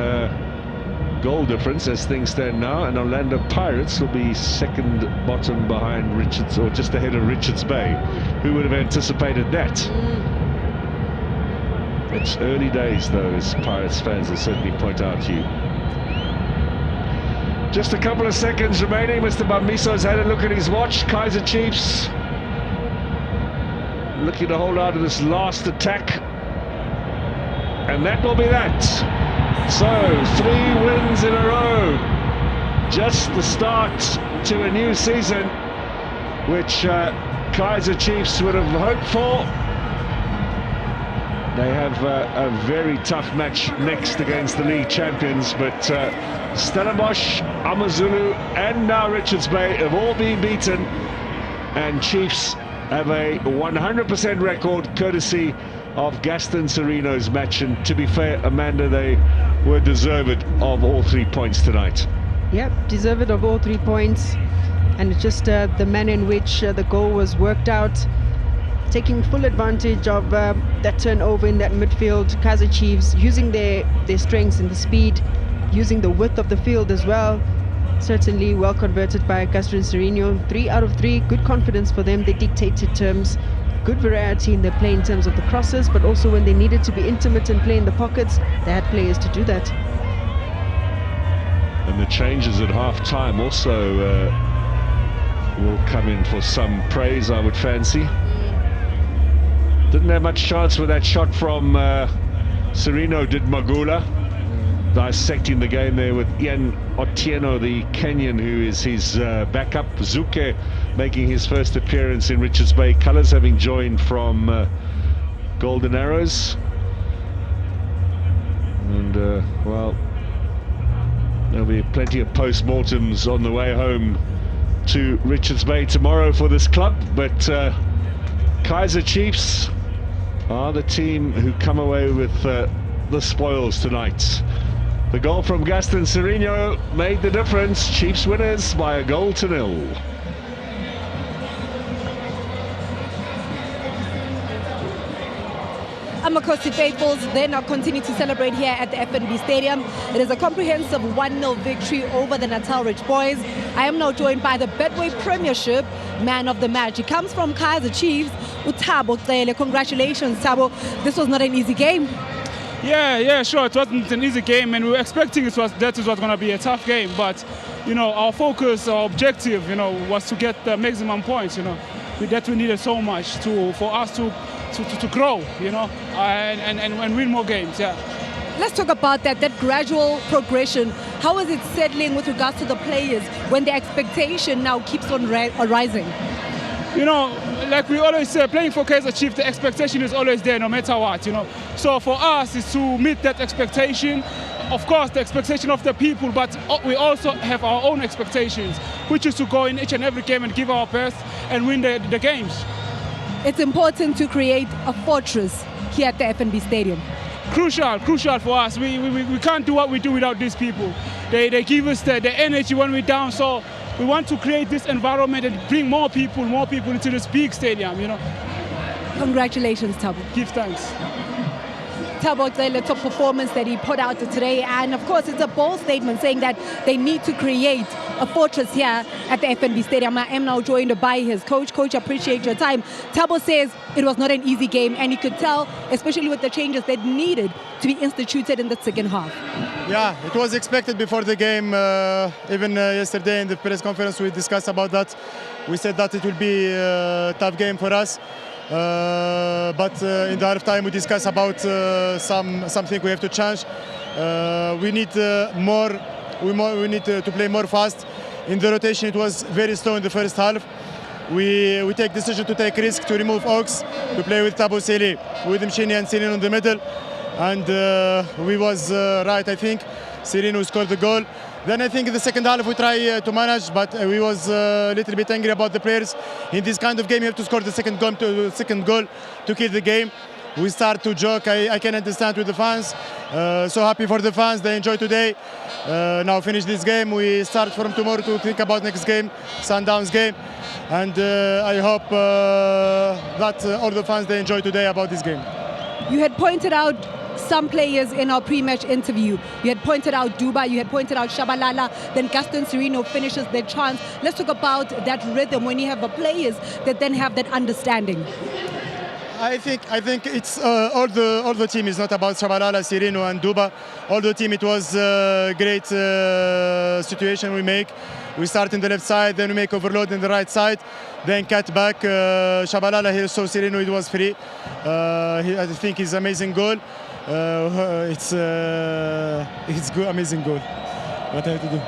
goal difference as things stand now, and Orlando Pirates will be second bottom behind Richards, or just ahead of Richards Bay. Who would have anticipated that? It's early days though, as Pirates fans will certainly point out to you. Just a couple of seconds remaining. Mr. Bambiso's had a look at his watch. Kaizer Chiefs looking to hold out of this last attack, and that will be that. So 3 wins in a row, just the start to a new season, which Kaizer Chiefs would have hoped for. They have a very tough match next against the league champions, but Stellenbosch, Amazulu and now Richards Bay have all been beaten, and Chiefs have a 100% record courtesy of Gaston Serino's match. And to be fair, Amanda, they were deserved of all 3 points tonight. Yep, deserved of all 3 points, and just the manner in which the goal was worked out, taking full advantage of that turnover in that midfield. Kaizer Chiefs using their strengths in the speed, using the width of the field as well. Certainly well converted by Gaston Serino. 3 out of 3, good confidence for them. They dictated terms, good variety in their play in terms of the crosses, but also when they needed to be intimate and play in the pockets, they had players to do that. And the changes at half-time also will come in for some praise, I would fancy. Didn't have much chance with that shot from Serino, did Magula. Dissecting the game there with Ian Otieno, the Kenyan, who is his backup. Zuke making his first appearance in Richards Bay colours, having joined from Golden Arrows. And well, there'll be plenty of post-mortems on the way home to Richards Bay tomorrow for this club, but Kaizer Chiefs are the team who come away with the spoils tonight. The goal from Gaston Serino made the difference. Chiefs winners by 1-0. Amakosi faithfuls then now continue to celebrate here at the FNB Stadium. It is a comprehensive 1-0 victory over the Natal Rich Boys. I am now joined by the Betway Premiership man of the match. He comes from Kaizer Chiefs, Thabo Cele. Congratulations, Thabo. This was not an easy game. Yeah, sure. It wasn't an easy game, and we were expecting it was going to be a tough game. But, you know, our focus, our objective, you know, was to get the maximum points. You know, that we needed so much for us to grow, you know, and win more games. Yeah. Let's talk about that gradual progression. How is it settling with regards to the players when the expectation now keeps on rising? You know, like we always say, playing for Kaizer Chiefs, the expectation is always there no matter what, you know. So for us, it's to meet that expectation. Of course, the expectation of the people, but we also have our own expectations, which is to go in each and every game and give our best and win the games. It's important to create a fortress here at the FNB Stadium. Crucial for us. We can't do what we do without these people. They give us the energy when we're down. So we want to create this environment and bring more people into this big stadium, you know. Congratulations, Thabo. Give thanks. Thabo, the top performance that he put out today, and of course it's a bold statement saying that they need to create a fortress here at the FNB Stadium. I am now joined by his coach. Coach, appreciate your time. Thabo says it was not an easy game, and you could tell, especially with the changes that needed to be instituted in the second half. Yeah, it was expected before the game. Even yesterday in the press conference we discussed about that. We said that it will be a tough game for us. But in the half time we discussed about something we have to change. We need more. We need to play more fast. In the rotation, it was very slow in the first half. We take decision to take risk to remove Oaks, to play with Tabo Seli, with Mshini and Serino in the middle, and we was right. I think Serino scored the goal. Then I think in the second half we try to manage, but we was a little bit angry about the players. In this kind of game, you have to score the second goal to kill the game. We start to joke. I can understand with the fans. So happy for the fans. They enjoy today. Now finish this game. We start from tomorrow to think about next game, Sundowns game, and I hope that all the fans they enjoy today about this game. You had pointed out some players in our pre-match interview. You had pointed out Duba, you had pointed out Shabalala, then Gaston Serino finishes their chance. Let's talk about that rhythm when you have the players that then have that understanding. I think it's all the team is not about Shabalala, Serino and Duba. All the team, it was a great situation we make. We start in the left side, then we make overload in the right side, then cut back. Shabalala here, so Serino it was free. I think it's amazing goal. It's good, amazing goal. What I have to do.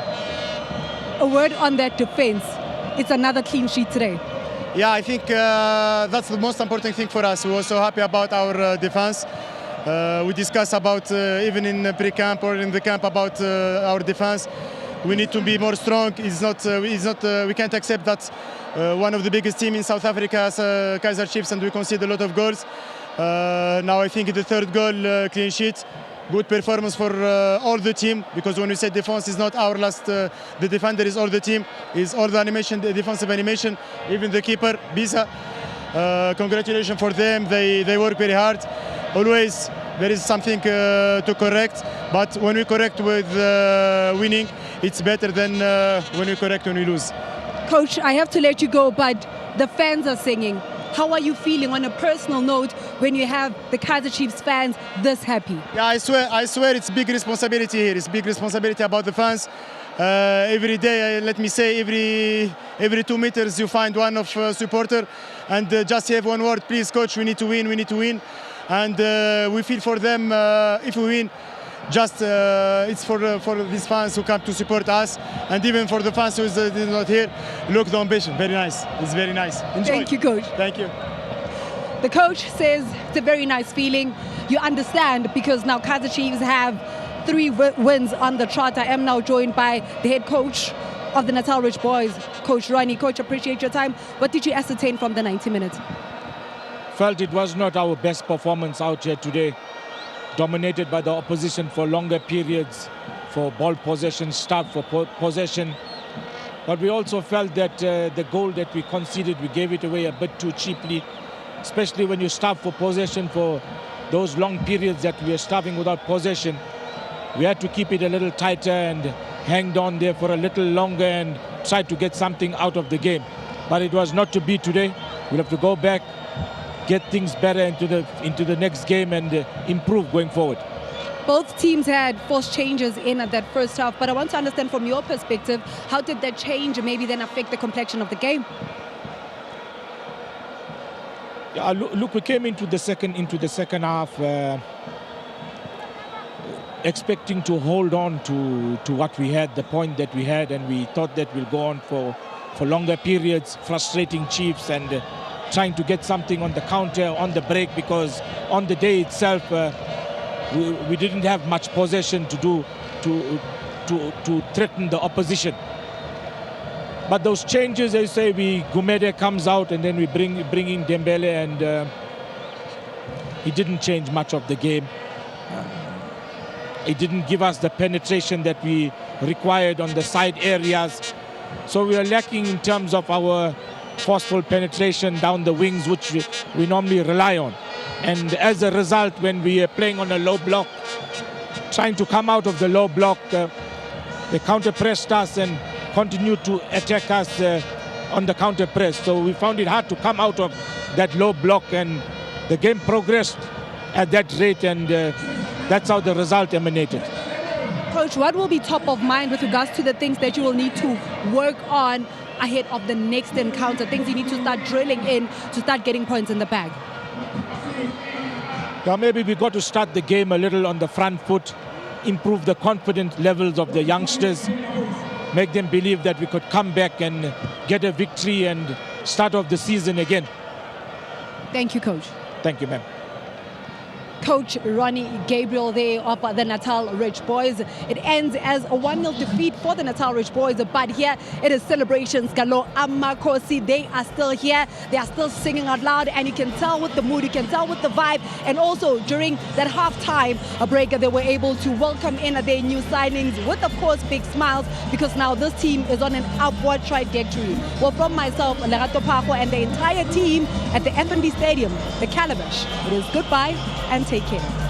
A word on that defense. It's another clean sheet today. Yeah, I think that's the most important thing for us. We were so happy about our defense. We discussed about even in pre-camp or in the camp about our defense. We need to be more strong. We can't accept that one of the biggest teams in South Africa as Kaizer Chiefs, and we concede a lot of goals. Now I think the third goal, clean sheet. Good performance for all the team, because when we say defense is not our last, the defender is all the team, is all the animation, the defensive animation, even the keeper, Bisa. Congratulations for them, they work very hard. Always there is something to correct, but when we correct with winning, it's better than when we correct when we lose. Coach, I have to let you go, but the fans are singing. How are you feeling on a personal note when you have the Kaizer Chiefs fans this happy? Yeah, I swear it's big responsibility here. It's big responsibility about the fans. Every day, let me say, every 2 meters you find one of supporter, and just have one word, please, coach, we need to win, we need to win. And we feel for them if we win. Just it's for these fans who come to support us, and even for the fans who is not here. Look, the ambition, very nice. It's very nice. Enjoy. Thank you, coach. Thank you. The coach says it's a very nice feeling. You understand, because now Kaizer Chiefs have 3 wins on the trot. I am now joined by the head coach of the Natal Rich Boys, Coach Ronnie. Coach, appreciate your time. What did you ascertain from the 90 minutes? Felt it was not our best performance out here today. Dominated by the opposition for longer periods, for ball possession, start for possession. But we also felt that the goal that we conceded, we gave it away a bit too cheaply, especially when you start for possession for those long periods that we are starving without possession. We had to keep it a little tighter and hanged on there for a little longer and tried to get something out of the game. But it was not to be today. We'll have to go back, get things better into the next game and improve going forward. Both teams had forced changes in at that first half, but I want to understand from your perspective, how did that change maybe then affect the complexion of the game? Yeah, look, we came into the second half expecting to hold on to what we had, the point that we had, and we thought that we'll go on for longer periods, frustrating Chiefs and trying to get something on the counter, on the break, because on the day itself we didn't have much possession to threaten the opposition. But those changes, I say, Gumede comes out and then we bring in Dembele, and he didn't change much of the game. He didn't give us the penetration that we required on the side areas. So we are lacking in terms of our forceful penetration down the wings, which we normally rely on. And as a result, when we are playing on a low block, trying to come out of the low block, they counter-pressed us and continued to attack us on the counter-press. So we found it hard to come out of that low block, and the game progressed at that rate, and that's how the result emanated. Coach, what will be top of mind with regards to the things that you will need to work on ahead of the next encounter? Things you need to start drilling in to start getting points in the bag. Yeah, maybe we got to start the game a little on the front foot, improve the confidence levels of the youngsters, make them believe that we could come back and get a victory and start off the season again. Thank you, Coach. Thank you, ma'am. Coach Ronnie Gabriel there of the Natal Ridge Boys. It ends as a 1-0 defeat for the Natal Ridge Boys, but here it is celebrations. Galo Amakosi, they are still here. They are still singing out loud, and you can tell with the mood, you can tell with the vibe. And also during that halftime break, they were able to welcome in their new signings with, of course, big smiles, because now this team is on an upward trajectory. Well, from myself, Lerato Pako, and the entire team at the FNB Stadium, the Calabash, it is goodbye and take care.